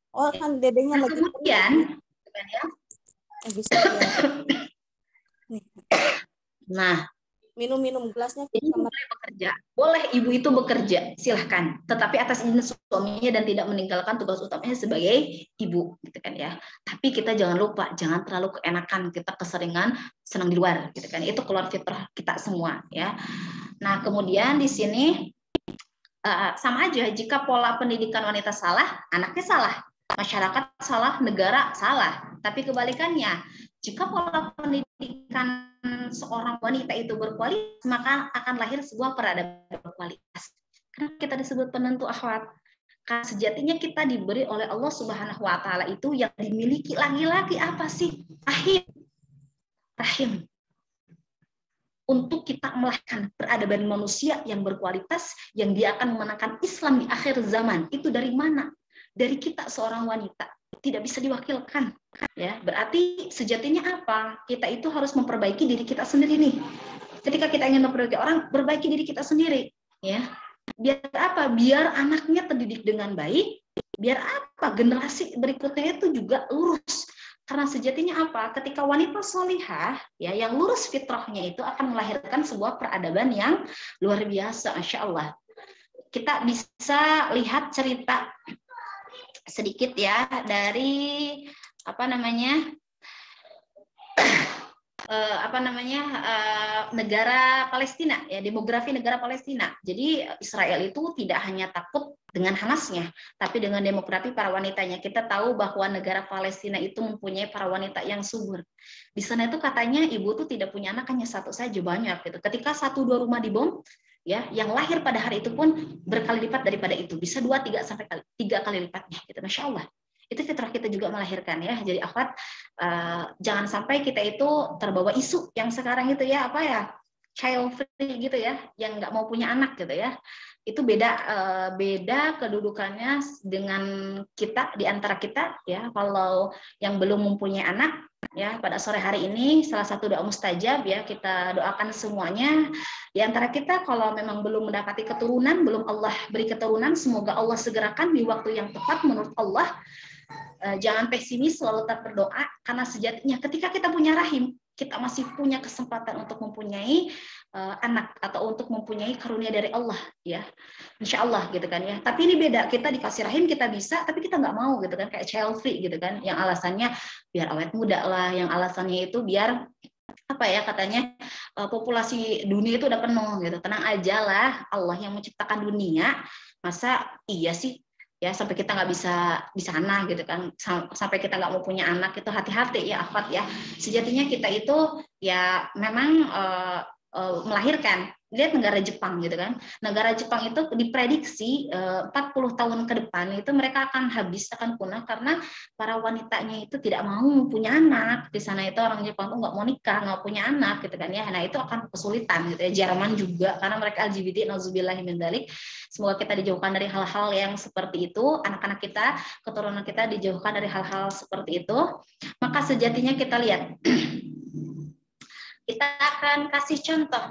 oh kan dedenya nah, lagi kemudian gitu kan ya. bisa lihat. Nih, Nah, minum jadi gelasnya ibu boleh bekerja, boleh ibu itu bekerja, silahkan. Tetapi atas izin suaminya dan tidak meninggalkan tugas utamanya sebagai ibu, gitu kan ya. Tapi kita jangan lupa, jangan terlalu keenakan, kita keseringan senang di luar, gitu kan. Itu keluar fitrah kita semua, ya. Nah, kemudian di sini sama aja, jika pola pendidikan wanita salah, anaknya salah, masyarakat salah, negara salah. Tapi kebalikannya, jika pola pendidikan seorang wanita itu berkualitas, maka akan lahir sebuah peradaban berkualitas. Kenapa kita disebut penentu akhwat? Karena sejatinya kita diberi oleh Allah Subhanahu wa taala itu yang dimiliki laki-laki apa sih? Rahim. Untuk kita melahirkan peradaban manusia yang berkualitas, yang dia akan memenangkan Islam di akhir zaman. Itu dari mana? Dari kita seorang wanita. Tidak bisa diwakilkan. Ya, berarti sejatinya apa? Kita itu harus memperbaiki diri kita sendiri nih. Ketika kita ingin memperbaiki orang, perbaiki diri kita sendiri. Ya, biar apa? Biar anaknya terdidik dengan baik. Biar apa? Generasi berikutnya itu juga lurus. Karena sejatinya apa? Ketika wanita solihah, ya, yang lurus fitrahnya itu akan melahirkan sebuah peradaban yang luar biasa, Masya Allah. Kita bisa lihat cerita sedikit ya dari negara Palestina, ya, demografi negara Palestina. Jadi Israel itu tidak hanya takut dengan Hamasnya, tapi dengan demografi para wanitanya. Kita tahu bahwa negara Palestina itu mempunyai para wanita yang subur. Di sana itu katanya ibu tuh tidak punya anak, hanya satu saja, banyak gitu. Ketika 1-2 rumah dibom, ya, yang lahir pada hari itu pun berkali lipat daripada itu, bisa 2, 3 sampai 3 kali lipatnya gitu. Masya Allah. Itu fitrah kita juga melahirkan, ya. Jadi akhwat, jangan sampai kita itu terbawa isu yang sekarang itu, ya, apa ya, child free gitu ya, yang nggak mau punya anak gitu ya. Itu beda kedudukannya dengan kita, di antara kita, ya. Kalau yang belum mempunyai anak, ya, pada sore hari ini salah satu doa mustajab, ya, kita doakan semuanya di antara kita. Kalau memang belum mendapati keturunan, belum Allah beri keturunan, semoga Allah segerakan di waktu yang tepat menurut Allah. Jangan pesimis, selalu tetap berdoa, karena sejatinya ketika kita punya rahim, kita masih punya kesempatan untuk mempunyai anak atau untuk mempunyai karunia dari Allah, ya, insya Allah gitu kan ya. Tapi ini beda, kita dikasih rahim kita bisa, tapi kita nggak mau gitu kan, kayak child free gitu kan, yang alasannya biar awet muda lah, yang alasannya itu biar apa ya, katanya populasi dunia itu udah penuh gitu. Tenang aja lah, Allah yang menciptakan dunia, masa iya sih, ya, sampai kita nggak bisa di sana gitu kan, sampai kita nggak mau punya anak. Itu hati-hati ya akhwat ya. Sejatinya kita itu ya memang melahirkan. Lihat negara Jepang gitu kan. Negara Jepang itu diprediksi 40 tahun ke depan itu mereka akan habis, akan punah, karena para wanitanya itu tidak mau punya anak. Di sana itu orang Jepang tuh nggak mau nikah, nggak punya anak gitu kan ya. Nah, itu akan kesulitan gitu ya. Jerman juga, karena mereka LGBT, nauzubillahi min dzalik. Semoga kita dijauhkan dari hal-hal yang seperti itu, anak-anak kita, keturunan kita dijauhkan dari hal-hal seperti itu. Maka sejatinya kita lihat, kita akan kasih contoh,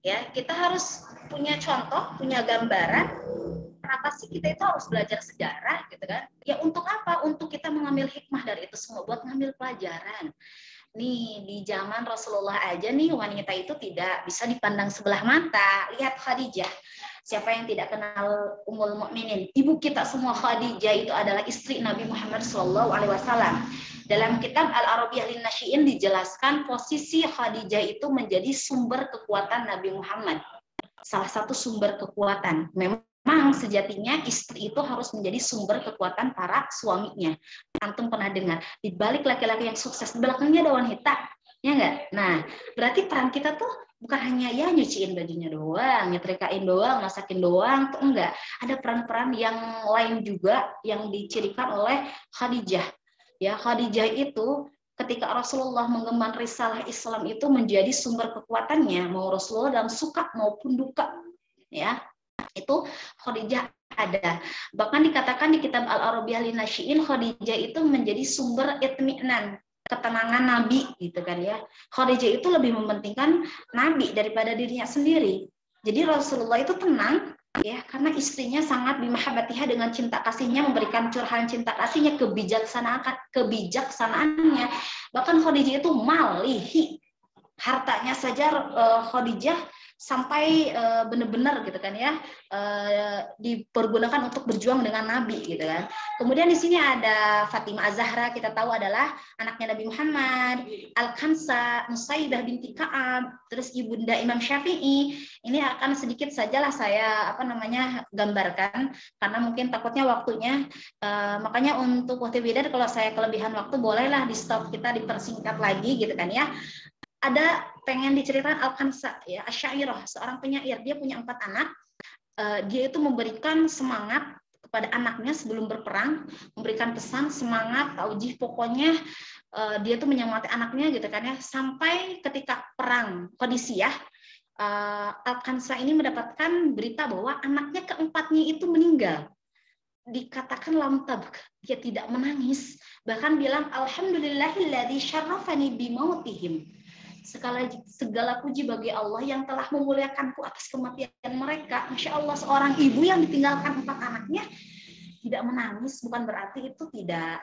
ya, kita harus punya contoh, punya gambaran. Kenapa sih kita itu harus belajar sejarah gitu kan? Ya, untuk apa? Untuk kita mengambil hikmah dari itu semua, buat ngambil pelajaran. Nih, di zaman Rasulullah aja nih, wanita itu tidak bisa dipandang sebelah mata. Lihat Khadijah. Siapa yang tidak kenal Ummul Mukminin? Ibu kita semua, Khadijah itu adalah istri Nabi Muhammad SAW. Dalam kitab Al-Arabiyah Lin-Nasyi'in dijelaskan posisi Khadijah itu menjadi sumber kekuatan Nabi Muhammad. Salah satu sumber kekuatan. Memang sejatinya istri itu harus menjadi sumber kekuatan para suaminya. Antum pernah dengar, di balik laki-laki yang sukses, di belakangnya ada wanita, ya enggak? Nah, berarti peran kita tuh bukan hanya ya nyuciin bajunya doang, nyetrikain doang, masakin doang, tuh enggak. Ada peran-peran yang lain juga yang dicirikan oleh Khadijah. Ya, Khadijah itu ketika Rasulullah mengemban risalah Islam itu menjadi sumber kekuatannya, mau Rasulullah dalam suka maupun duka, ya. Itu Khadijah ada. Bahkan dikatakan di kitab Al-Arabiyah Lin-Nasyi'in, Khadijah itu menjadi sumber itmi'nan, ketenangan Nabi gitu kan ya. Khadijah itu lebih mementingkan Nabi daripada dirinya sendiri. Jadi Rasulullah itu tenang ya karena istrinya sangat bimahabbatiha dengan cinta kasihnya, memberikan curahan cinta kasihnya, kebijaksanaannya. Bahkan Khadijah itu malihi hartanya saja, Khadijah sampai benar-benar gitu kan ya, dipergunakan untuk berjuang dengan Nabi gitu kan. Kemudian di sini ada Fatimah Az-Zahra, kita tahu adalah anaknya Nabi Muhammad, Al-Khansa, Nusaibah binti Ka'ab, terus ibunda Imam Syafi'i. Ini akan sedikit sajalah saya gambarkan karena mungkin takutnya waktunya, makanya untuk waktu beda kalau saya kelebihan waktu bolehlah di stop, kita dipersingkat lagi gitu kan ya. Ada pengen diceritakan Al-Khansa ya, Asy'ariyah, seorang penyair. Dia punya 4 anak. Dia itu memberikan semangat kepada anaknya sebelum berperang, memberikan pesan semangat, taujih, pokoknya dia itu menyemangati anaknya gitu kan ya, sampai ketika perang Qadisiyah, Al-Khansa ini mendapatkan berita bahwa anaknya keempatnya itu meninggal. Dikatakan lam tabk, dia tidak menangis, bahkan bilang alhamdulillahilladzi syarrafani bimautihim. Segala puji bagi Allah yang telah memuliakanku atas kematian mereka. Masya Allah, seorang ibu yang ditinggalkan 4 anaknya tidak menangis bukan berarti itu tidak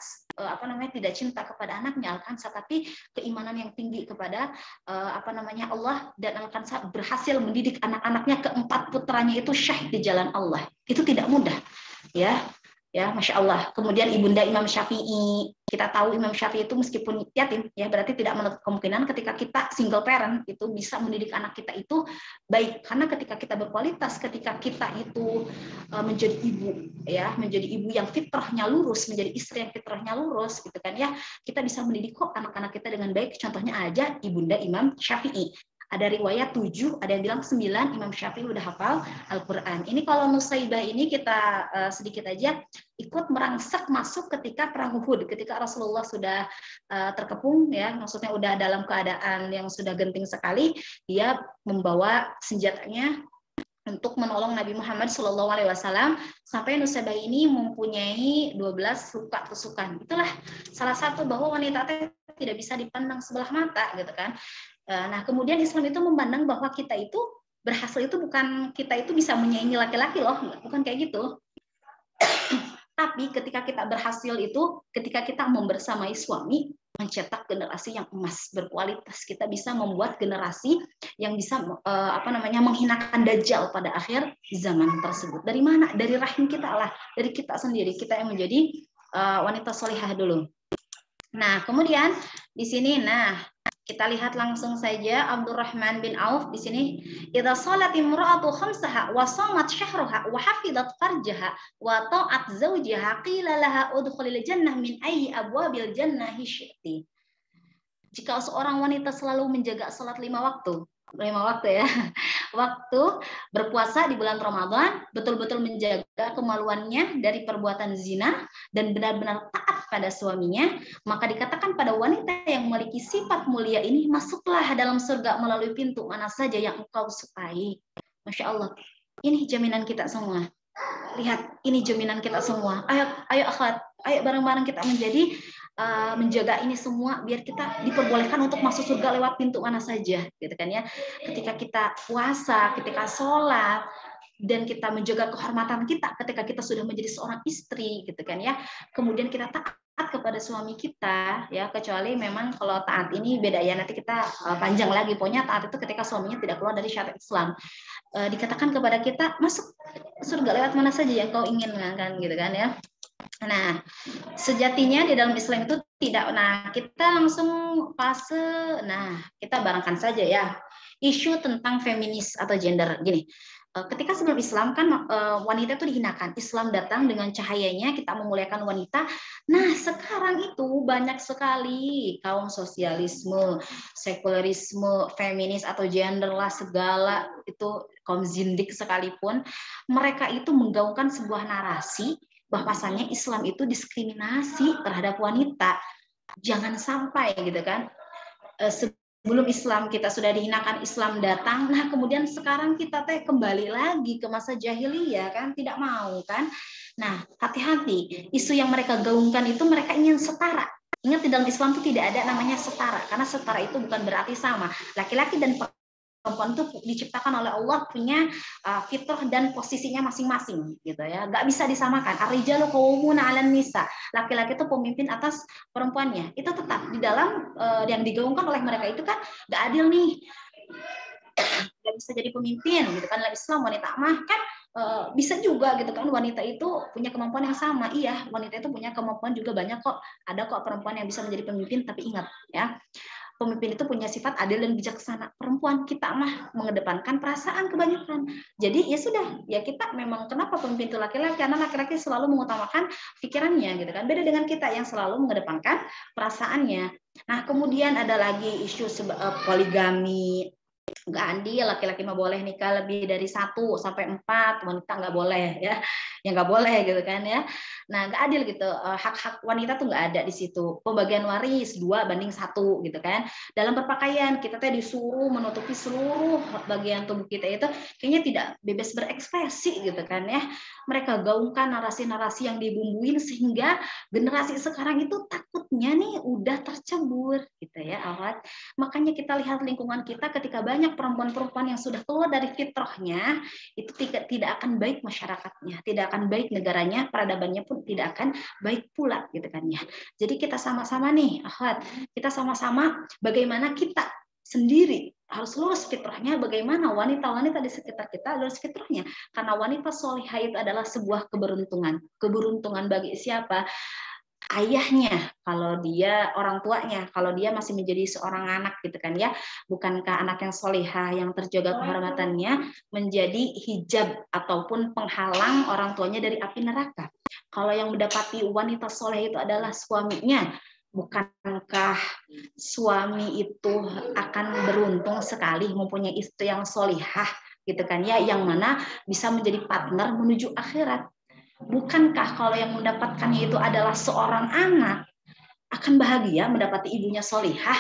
tidak cinta kepada anaknya Al-Khansa, tapi keimanan yang tinggi kepada Allah, dan Al-Khansa berhasil mendidik anak-anaknya, keempat putranya itu syahid di jalan Allah. Itu tidak mudah ya. Ya, Masya Allah. Kemudian ibunda Imam Syafi'i, kita tahu Imam Syafi'i itu meskipun yatim, ya berarti tidak menutup kemungkinan ketika kita single parent itu bisa mendidik anak kita itu baik, karena ketika kita berkualitas, ketika kita itu menjadi ibu, ya menjadi ibu yang fitrahnya lurus, menjadi istri yang fitrahnya lurus, gitu kan ya, kita bisa mendidik kok anak-anak kita dengan baik. Contohnya aja ibunda Imam Syafi'i. Ada riwayat 7, ada yang bilang 9, Imam Syafi'i udah hafal Al-Quran. Ini kalau Nusaibah ini kita sedikit aja ikut merangsak masuk ketika perang Uhud, ketika Rasulullah sudah terkepung, ya, maksudnya udah dalam keadaan yang sudah genting sekali, dia membawa senjatanya untuk menolong Nabi Muhammad SAW, sampai Nusaibah ini mempunyai 12 luka tusukan. Itulah salah satu bahwa wanita tidak bisa dipandang sebelah mata, gitu kan. Nah, kemudian Islam itu memandang bahwa kita itu berhasil itu bukan kita itu bisa menyaingi laki-laki loh, bukan kayak gitu. Tapi ketika kita berhasil itu, ketika kita membersamai suami, mencetak generasi yang emas berkualitas, kita bisa membuat generasi yang bisa menghinakan Dajjal pada akhir zaman tersebut. Dari mana? Dari rahim kita lah, dari kita sendiri, kita yang menjadi wanita solihah dulu. Nah, kemudian di sini, kita lihat langsung saja Abdurrahman bin Auf di sini. Idza shalat imra'atu khamsaha wa shamat syahraha wa hafidat farjaha wa ta'at zawjiha qila laha udkhulil jannah min ayyi abwabil jannati syi'ti. Jika seorang wanita selalu menjaga salat 5 waktu ya, waktu berpuasa di bulan Ramadan, betul-betul menjaga kemaluannya dari perbuatan zina dan benar-benar taat pada suaminya, maka dikatakan pada wanita yang memiliki sifat mulia ini, masuklah dalam surga melalui pintu mana saja yang engkau sukai. Masya Allah, ini jaminan kita semua. Lihat, ini jaminan kita semua. Ayo akhwat, ayo bareng-bareng kita menjaga ini semua biar kita diperbolehkan untuk masuk surga lewat pintu mana saja, gitu kan ya. Ketika kita puasa, ketika sholat, dan kita menjaga kehormatan kita ketika kita sudah menjadi seorang istri, gitu kan ya. Kemudian kita taat kepada suami kita, ya, kecuali memang kalau taat ini beda ya, nanti kita panjang lagi. Pokoknya taat itu ketika suaminya tidak keluar dari syariat Islam. Dikatakan kepada kita masuk surga lewat mana saja yang kau inginkan, kan, gitu kan ya. Nah, sejatinya di dalam Islam itu tidak. Nah, kita langsung fase. Nah, kita barangkan saja ya isu tentang feminis atau gender. Gini, ketika sebelum Islam kan wanita itu dihinakan. Islam datang dengan cahayanya, kita memuliakan wanita. Nah, sekarang itu banyak sekali kaum sosialisme, sekularisme, feminis atau gender lah, segala itu kaum zindik sekalipun, mereka itu menggaungkan sebuah narasi bahwasannya Islam itu diskriminasi terhadap wanita. Jangan sampai, gitu kan, sebelum Islam kita sudah dihinakan, Islam datang, nah kemudian sekarang kita kembali lagi ke masa jahiliyah, kan, tidak mau, kan. Nah, hati-hati, isu yang mereka gaungkan itu mereka ingin setara. Ingat, di dalam Islam itu tidak ada namanya setara, karena setara itu bukan berarti sama. Laki-laki dan perempuan itu diciptakan oleh Allah punya fitrah dan posisinya masing-masing gitu ya, nggak bisa disamakan. Ar-rijalu qawwamuna 'alan nisa, laki-laki itu pemimpin atas perempuannya. Itu tetap di dalam yang digaungkan oleh mereka itu kan nggak adil nih, nggak bisa jadi pemimpin gitu kan. Dalam Islam wanita mah kan bisa juga gitu kan, wanita itu punya kemampuan yang sama. Iya, wanita itu punya kemampuan juga banyak kok, ada kok perempuan yang bisa menjadi pemimpin. Tapi ingat ya, pemimpin itu punya sifat adil dan bijaksana. Perempuan kita mah mengedepankan perasaan kebanyakan. Jadi ya sudah, ya kita memang kenapa pemimpin itu laki-laki, karena laki-laki selalu mengutamakan pikirannya gitu kan. Beda dengan kita yang selalu mengedepankan perasaannya. Nah, kemudian ada lagi isu poligami. Nggak adil, laki-laki mah boleh nikah lebih dari 1 sampai 4, wanita nggak boleh ya, yang nggak boleh gitu kan ya. Nah, nggak adil gitu, hak-hak wanita tuh nggak ada di situ. Pembagian waris 2:1 gitu kan. Dalam berpakaian kita teh disuruh menutupi seluruh bagian tubuh kita, itu kayaknya tidak bebas berekspresi gitu kan ya. Mereka gaungkan narasi-narasi yang dibumbuin sehingga generasi sekarang itu takutnya nih udah tercebur gitu ya, awat. Makanya kita lihat lingkungan kita, ketika banyak perempuan-perempuan yang sudah keluar dari fitrahnya, itu tidak akan baik masyarakatnya, tidak akan baik negaranya, peradabannya pun tidak akan baik pula gitu kan ya. Jadi kita sama-sama nih, akhwat, kita sama-sama bagaimana kita sendiri harus lurus fitrahnya, bagaimana wanita-wanita di sekitar kita lurus fitrahnya. Karena wanita solihah itu adalah sebuah keberuntungan. Keberuntungan bagi siapa? Ayahnya, kalau dia orang tuanya, kalau dia masih menjadi seorang anak gitu kan ya. Bukankah anak yang solihah, yang terjaga kehormatannya, menjadi hijab ataupun penghalang orang tuanya dari api neraka? Kalau yang mendapati wanita soleh itu adalah suaminya, bukankah suami itu akan beruntung sekali mempunyai istri yang solihah gitu kan ya, yang mana bisa menjadi partner menuju akhirat? Bukankah kalau yang mendapatkannya itu adalah seorang anak, akan bahagia mendapati ibunya solihah?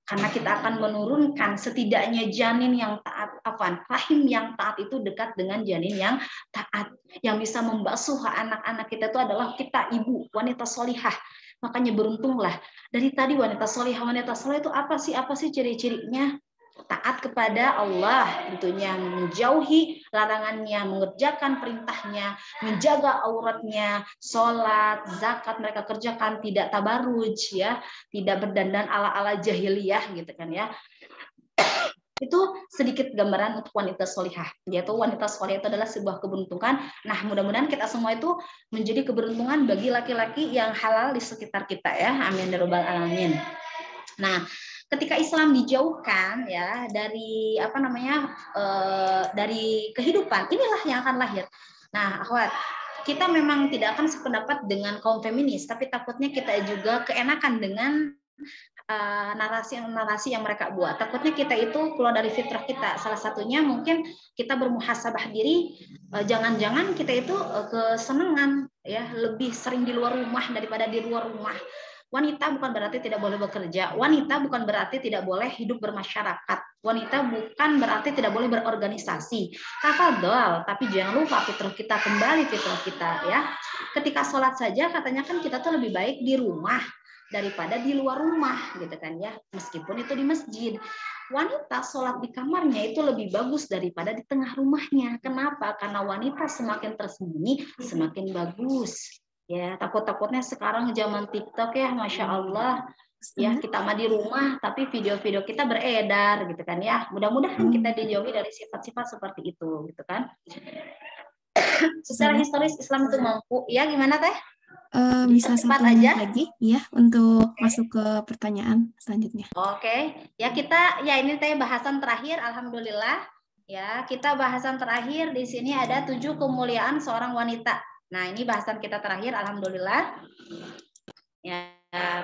Karena kita akan menurunkan setidaknya janin yang taat, rahim yang taat itu dekat dengan janin yang taat. Yang bisa membasuh anak-anak kita itu adalah kita, ibu, wanita solihah. Makanya beruntunglah. Dari tadi wanita solihah itu apa sih ciri-cirinya? Taat kepada Allah, tentunya menjauhi larangannya, mengerjakan perintahnya, menjaga auratnya, sholat, zakat mereka kerjakan, tidak tabaruj ya, tidak berdandan ala-ala jahiliyah gitu kan ya. Itu sedikit gambaran untuk wanita solihah, yaitu wanita solihah itu adalah sebuah keberuntungan. Nah, mudah-mudahan kita semua itu menjadi keberuntungan bagi laki-laki yang halal di sekitar kita ya, amin ya rabbal alamin. Nah, ketika Islam dijauhkan ya dari dari kehidupan, inilah yang akan lahir. Nah, akhwat, kita memang tidak akan sependapat dengan kaum feminis, tapi takutnya kita juga keenakan dengan narasi yang mereka buat. Takutnya kita itu keluar dari fitrah kita. Salah satunya mungkin kita bermuhasabah diri, jangan-jangan kita itu kesenangan ya, lebih sering di luar rumah daripada di luar rumah. Wanita bukan berarti tidak boleh bekerja. Wanita bukan berarti tidak boleh hidup bermasyarakat. Wanita bukan berarti tidak boleh berorganisasi. Tafadhol, tapi jangan lupa fitrah kita, kembali fitrah kita ya. Ketika sholat saja katanya kan kita tuh lebih baik di rumah daripada di luar rumah gitu kan ya. Meskipun itu di masjid. Wanita sholat di kamarnya itu lebih bagus daripada di tengah rumahnya. Kenapa? Karena wanita semakin tersembunyi semakin bagus. Ya, takut-takutnya sekarang zaman TikTok ya, Masya Allah. Ya, kita mah di rumah, tapi video-video kita beredar gitu kan ya. Mudah-mudahan kita dijauhi dari sifat-sifat seperti itu gitu kan. Secara historis Islam itu mampu. Ya, gimana Teh? Bisa satu aja lagi ya untuk masuk ke pertanyaan selanjutnya. Oke. Ya kita, ya ini Teh bahasan terakhir, alhamdulillah. Ya, kita bahasan terakhir di sini ada 7 kemuliaan seorang wanita. Nah, ini bahasan kita terakhir, alhamdulillah. Ya,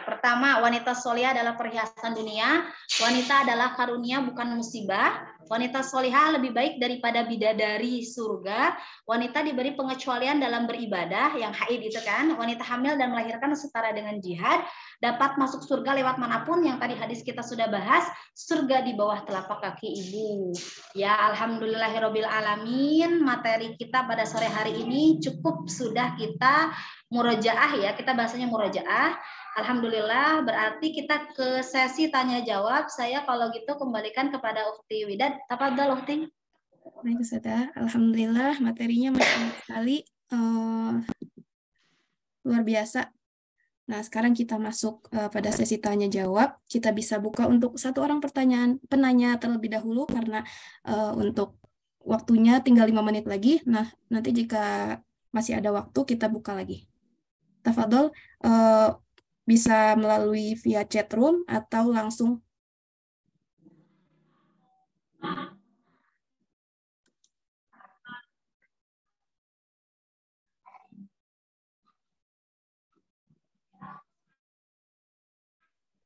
pertama, wanita solihah adalah perhiasan dunia. Wanita adalah karunia bukan musibah. Wanita solihah lebih baik daripada bidadari surga. Wanita diberi pengecualian dalam beribadah, yang haid itu kan. Wanita hamil dan melahirkan setara dengan jihad. Dapat masuk surga lewat manapun, yang tadi hadis kita sudah bahas. Surga di bawah telapak kaki ibu. Ya, alhamdulillahirabbil alamin. Materi kita pada sore hari ini cukup sudah kita murojaah ya. Kita bahasanya murojaah. Alhamdulillah, berarti kita ke sesi tanya jawab. Saya kalau gitu kembalikan kepada Ukhti Widad. Tafadhol Ukhti. Baik Ustazah, alhamdulillah materinya Masya Allah sekali, luar biasa. Nah, sekarang kita masuk pada sesi tanya jawab. Kita bisa buka untuk satu orang penanya terlebih dahulu karena untuk waktunya tinggal 5 menit lagi. Nah, nanti jika masih ada waktu kita buka lagi. Tafadhol, bisa melalui via chat room atau langsung.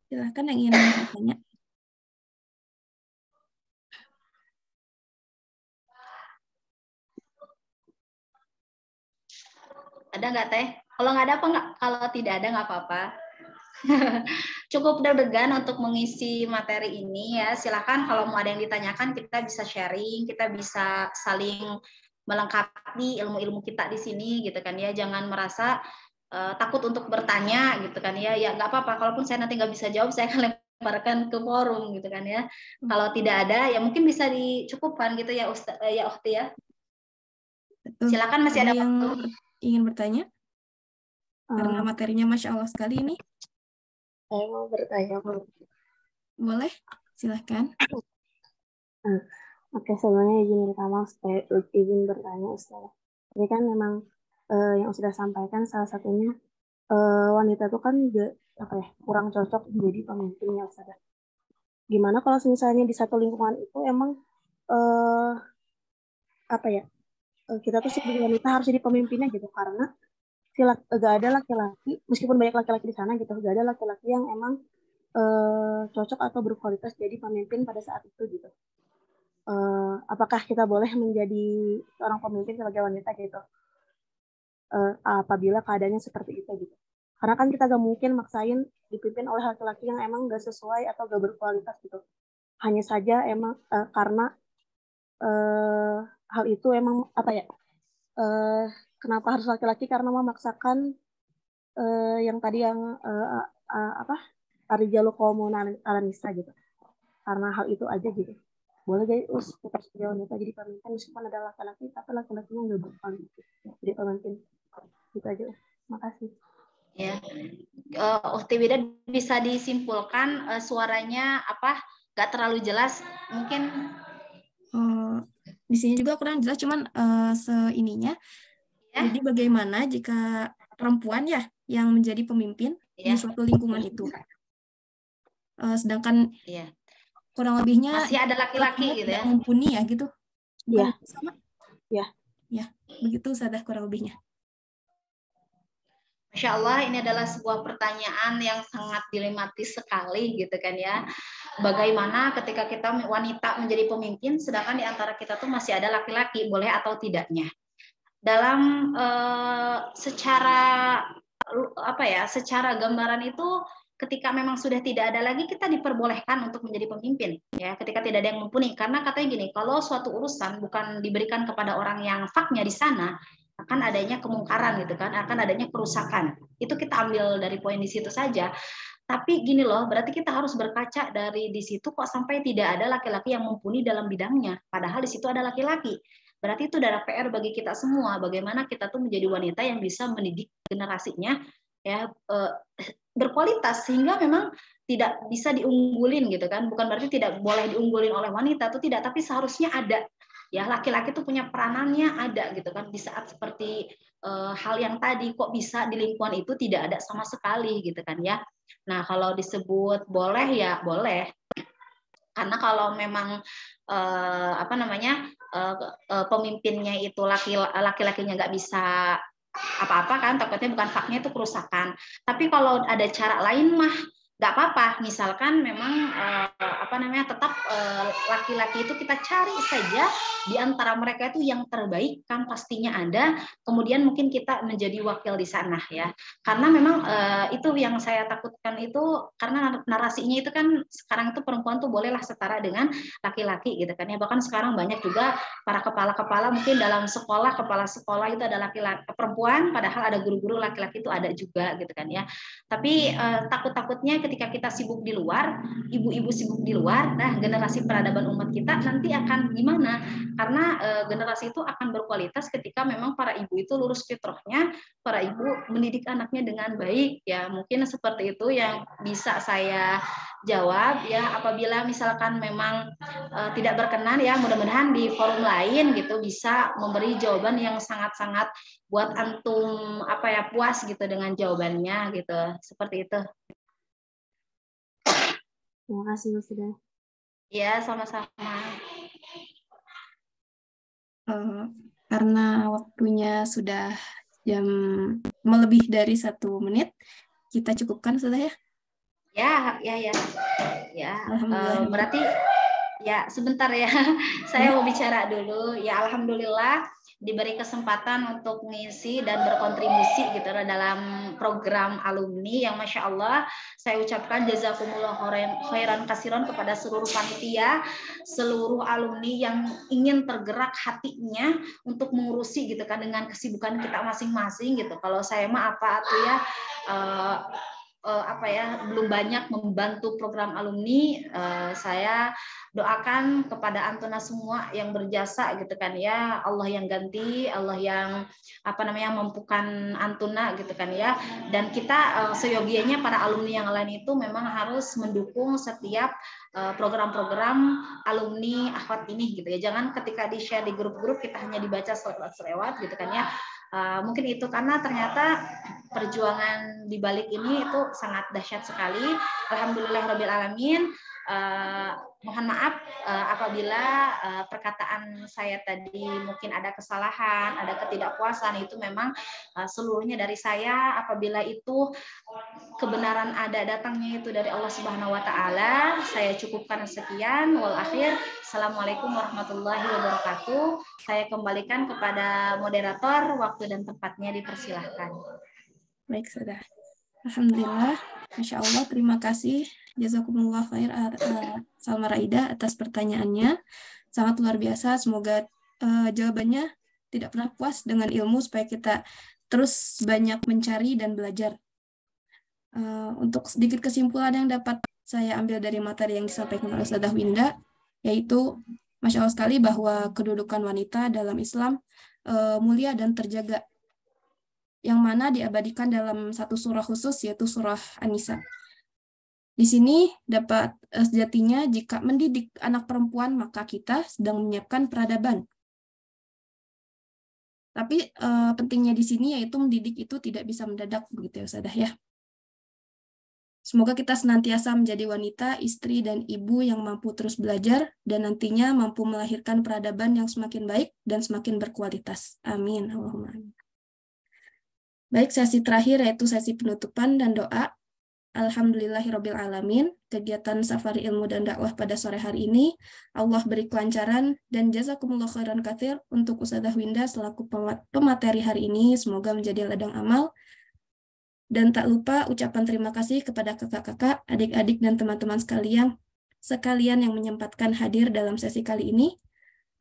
Silahkan yang ingin bertanya. Ada nggak Teh? Kalau nggak ada apa nggak? Kalau tidak ada nggak apa-apa. Cukup deg-degan untuk mengisi materi ini ya. Silakan kalau mau ada yang ditanyakan kita bisa sharing, kita bisa saling melengkapi ilmu-ilmu kita di sini gitu kan ya. Jangan merasa takut untuk bertanya gitu kan ya. Ya nggak apa-apa. Kalaupun saya nanti nggak bisa jawab, saya akan lemparkan ke forum gitu kan ya. Kalau tidak ada ya mungkin bisa dicukupkan gitu ya ya Ukhti ya. Betul. Silakan masih ada yang waktu. ingin bertanya? Karena materinya Masya Allah sekali ini. Saya mau bertanya, Bu. Boleh, silahkan. Oke, sebelumnya izin pertama saya izin bertanya, Ustaz. Jadi kan memang yang sudah sampaikan salah satunya wanita itu kan juga kurang cocok menjadi pemimpinnya, Ustaz. Gimana kalau misalnya di satu lingkungan itu emang kita tuh sebagai wanita harus jadi pemimpinnya gitu, karena gak ada laki-laki, meskipun banyak laki-laki di sana gitu, gak ada laki-laki yang emang cocok atau berkualitas jadi pemimpin pada saat itu gitu. Apakah kita boleh menjadi seorang pemimpin sebagai wanita gitu apabila keadaannya seperti itu gitu, karena kan kita gak mungkin maksain dipimpin oleh laki-laki yang emang gak sesuai atau gak berkualitas gitu, hanya saja emang karena hal itu emang kenapa harus laki-laki, karena memaksakan yang tadi yang Arijalu qawmun 'alan nisa gitu, karena hal itu aja gitu. Boleh jadi kita sebagai wanita jadi pemimpin meskipun ada laki-laki, tapi laki-lakinya nggak berkualitas jadi pemimpin. Gitu aja. Makasih. Ya, Ukhti Widad bisa disimpulkan suaranya nggak terlalu jelas mungkin. Di sini juga kurang jelas, cuman seininya. Ya. Jadi bagaimana jika perempuan ya yang menjadi pemimpin di suatu lingkungan itu, sedangkan kurang lebihnya masih ada laki-laki gitu ya, mumpuni ya gitu. Iya. Sama? Ya, begitu sadah kurang lebihnya. Masya Allah, ini adalah sebuah pertanyaan yang sangat dilematis sekali gitu kan ya. Bagaimana ketika kita wanita menjadi pemimpin, sedangkan di antara kita tuh masih ada laki-laki, boleh atau tidaknya? Dalam secara gambaran itu, ketika memang sudah tidak ada lagi, kita diperbolehkan untuk menjadi pemimpin ya, ketika tidak ada yang mumpuni. Karena katanya gini, kalau suatu urusan bukan diberikan kepada orang yang faknya di sana, akan adanya kemungkaran gitu kan, akan adanya kerusakan. Itu kita ambil dari poin di situ saja. Tapi gini loh, berarti kita harus berkaca dari di situ kok sampai tidak ada laki-laki yang mumpuni dalam bidangnya, padahal di situ ada laki-laki. Berarti itu adalah PR bagi kita semua, bagaimana kita tuh menjadi wanita yang bisa mendidik generasinya ya berkualitas, sehingga memang tidak bisa diunggulin gitu kan. Bukan berarti tidak boleh diunggulin oleh wanita, itu tidak, tapi seharusnya ada ya, laki-laki tuh punya peranannya ada gitu kan. Di saat seperti hal yang tadi, kok bisa di lingkungan itu tidak ada sama sekali gitu kan ya. Nah, kalau disebut boleh ya boleh, karena kalau memang pemimpinnya itu laki-lakinya nggak bisa apa-apa kan, takutnya bukan faknya itu kerusakan. Tapi kalau ada cara lain mah nggak apa-apa, misalkan memang tetap laki-laki itu kita cari saja di antara mereka itu yang terbaik, kan pastinya ada. Kemudian mungkin kita menjadi wakil di sana ya, karena memang itu yang saya takutkan itu, karena narasinya itu kan sekarang itu perempuan tuh bolehlah setara dengan laki-laki gitu kan ya. Bahkan sekarang banyak juga para kepala-kepala mungkin dalam sekolah, kepala sekolah itu ada laki-laki perempuan, padahal ada guru-guru laki-laki itu ada juga gitu kan ya. Tapi takut-takutnya ketika kita sibuk di luar, ibu-ibu sibuk di luar, nah generasi peradaban umat kita nanti akan gimana? Karena generasi itu akan berkualitas ketika memang para ibu itu lurus fitrahnya, para ibu mendidik anaknya dengan baik ya. Mungkin seperti itu yang bisa saya jawab ya. Apabila misalkan memang tidak berkenan ya, mudah-mudahan di forum lain gitu bisa memberi jawaban yang sangat-sangat buat antum puas gitu dengan jawabannya gitu. Seperti itu. Terima kasih sudah. Ya, sama-sama. Karena waktunya sudah jam melebih dari 1 menit, kita cukupkan sudah ya? Ya. Alhamdulillah. Berarti ya sebentar ya, saya mau bicara dulu. Ya, alhamdulillah diberi kesempatan untuk ngisi dan berkontribusi gitu dalam program alumni yang masya Allah saya ucapkan jazakumullah khairan kasiron kepada seluruh panitia, seluruh alumni yang ingin tergerak hatinya untuk mengurusi gitu kan dengan kesibukan kita masing-masing gitu. Kalau saya mah belum banyak membantu program alumni, saya doakan kepada Antuna semua yang berjasa gitu kan ya, Allah yang ganti, Allah yang mampukan Antuna gitu kan ya. Dan kita seyogianya para alumni yang lain itu memang harus mendukung setiap program-program alumni akhwat ini gitu ya. Jangan ketika di-share di grup-grup kita hanya dibaca selewat-selewat gitu kan ya. Mungkin itu karena ternyata perjuangan di balik ini itu sangat dahsyat sekali. Alhamdulillahirabbil alamin. Mohon maaf apabila perkataan saya tadi mungkin ada kesalahan, ada ketidakpuasan, itu memang seluruhnya dari saya. Apabila itu kebenaran ada datangnya itu dari Allah Subhanahu wa taala, saya cukupkan sekian. Wal akhir. Assalamualaikum warahmatullahi wabarakatuh. Saya kembalikan kepada moderator, waktu dan tempatnya dipersilahkan. Baik, sudah. Alhamdulillah, Masya Allah, terima kasih. Jazakumullah khair Salma Raida atas pertanyaannya. Sangat luar biasa, semoga jawabannya tidak pernah puas dengan ilmu supaya kita terus banyak mencari dan belajar. Untuk sedikit kesimpulan yang dapat saya ambil dari materi yang disampaikan oleh Ustadzah Winda, yaitu Masya Allah sekali bahwa kedudukan wanita dalam Islam mulia dan terjaga, yang mana diabadikan dalam satu surah khusus, yaitu surah An-Nisa. Di sini dapat sejatinya jika mendidik anak perempuan, maka kita sedang menyiapkan peradaban. Tapi pentingnya di sini yaitu mendidik itu tidak bisa mendadak, begitu ya Ustadzah ya. Semoga kita senantiasa menjadi wanita, istri, dan ibu yang mampu terus belajar dan nantinya mampu melahirkan peradaban yang semakin baik dan semakin berkualitas. Amin. Allahumma amin. Baik, sesi terakhir yaitu sesi penutupan dan doa. Alhamdulillahirabbil alamin. Kegiatan Safari Ilmu dan Dakwah pada sore hari ini, Allah beri kelancaran dan jazakumullah khairan katsir untuk Ustadzah Winda selaku pemateri hari ini. Semoga menjadi ladang amal. Dan tak lupa ucapan terima kasih kepada kakak-kakak, adik-adik, dan teman-teman sekalian yang menyempatkan hadir dalam sesi kali ini.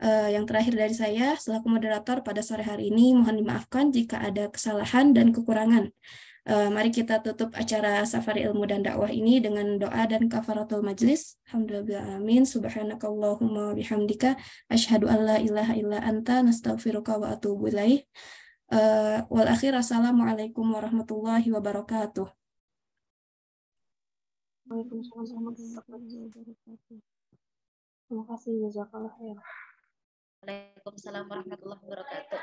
Yang terakhir dari saya, selaku moderator pada sore hari ini, mohon dimaafkan jika ada kesalahan dan kekurangan. Mari kita tutup acara Safari Ilmu dan Dakwah ini dengan doa dan kafaratul majlis. Alhamdulillahirrahmanirrahim. Subhanakallahumma bihamdika. Asyhadu an la ilaha illa anta nastaghfiruka wa atubu ilaih. Wal akhir, assalamualaikum warahmatullahi wabarakatuh. Waalaikumsalam warahmatullahi wabarakatuh. Terima kasih, jazakallah khair. Waalaikumsalam warahmatullahi wabarakatuh.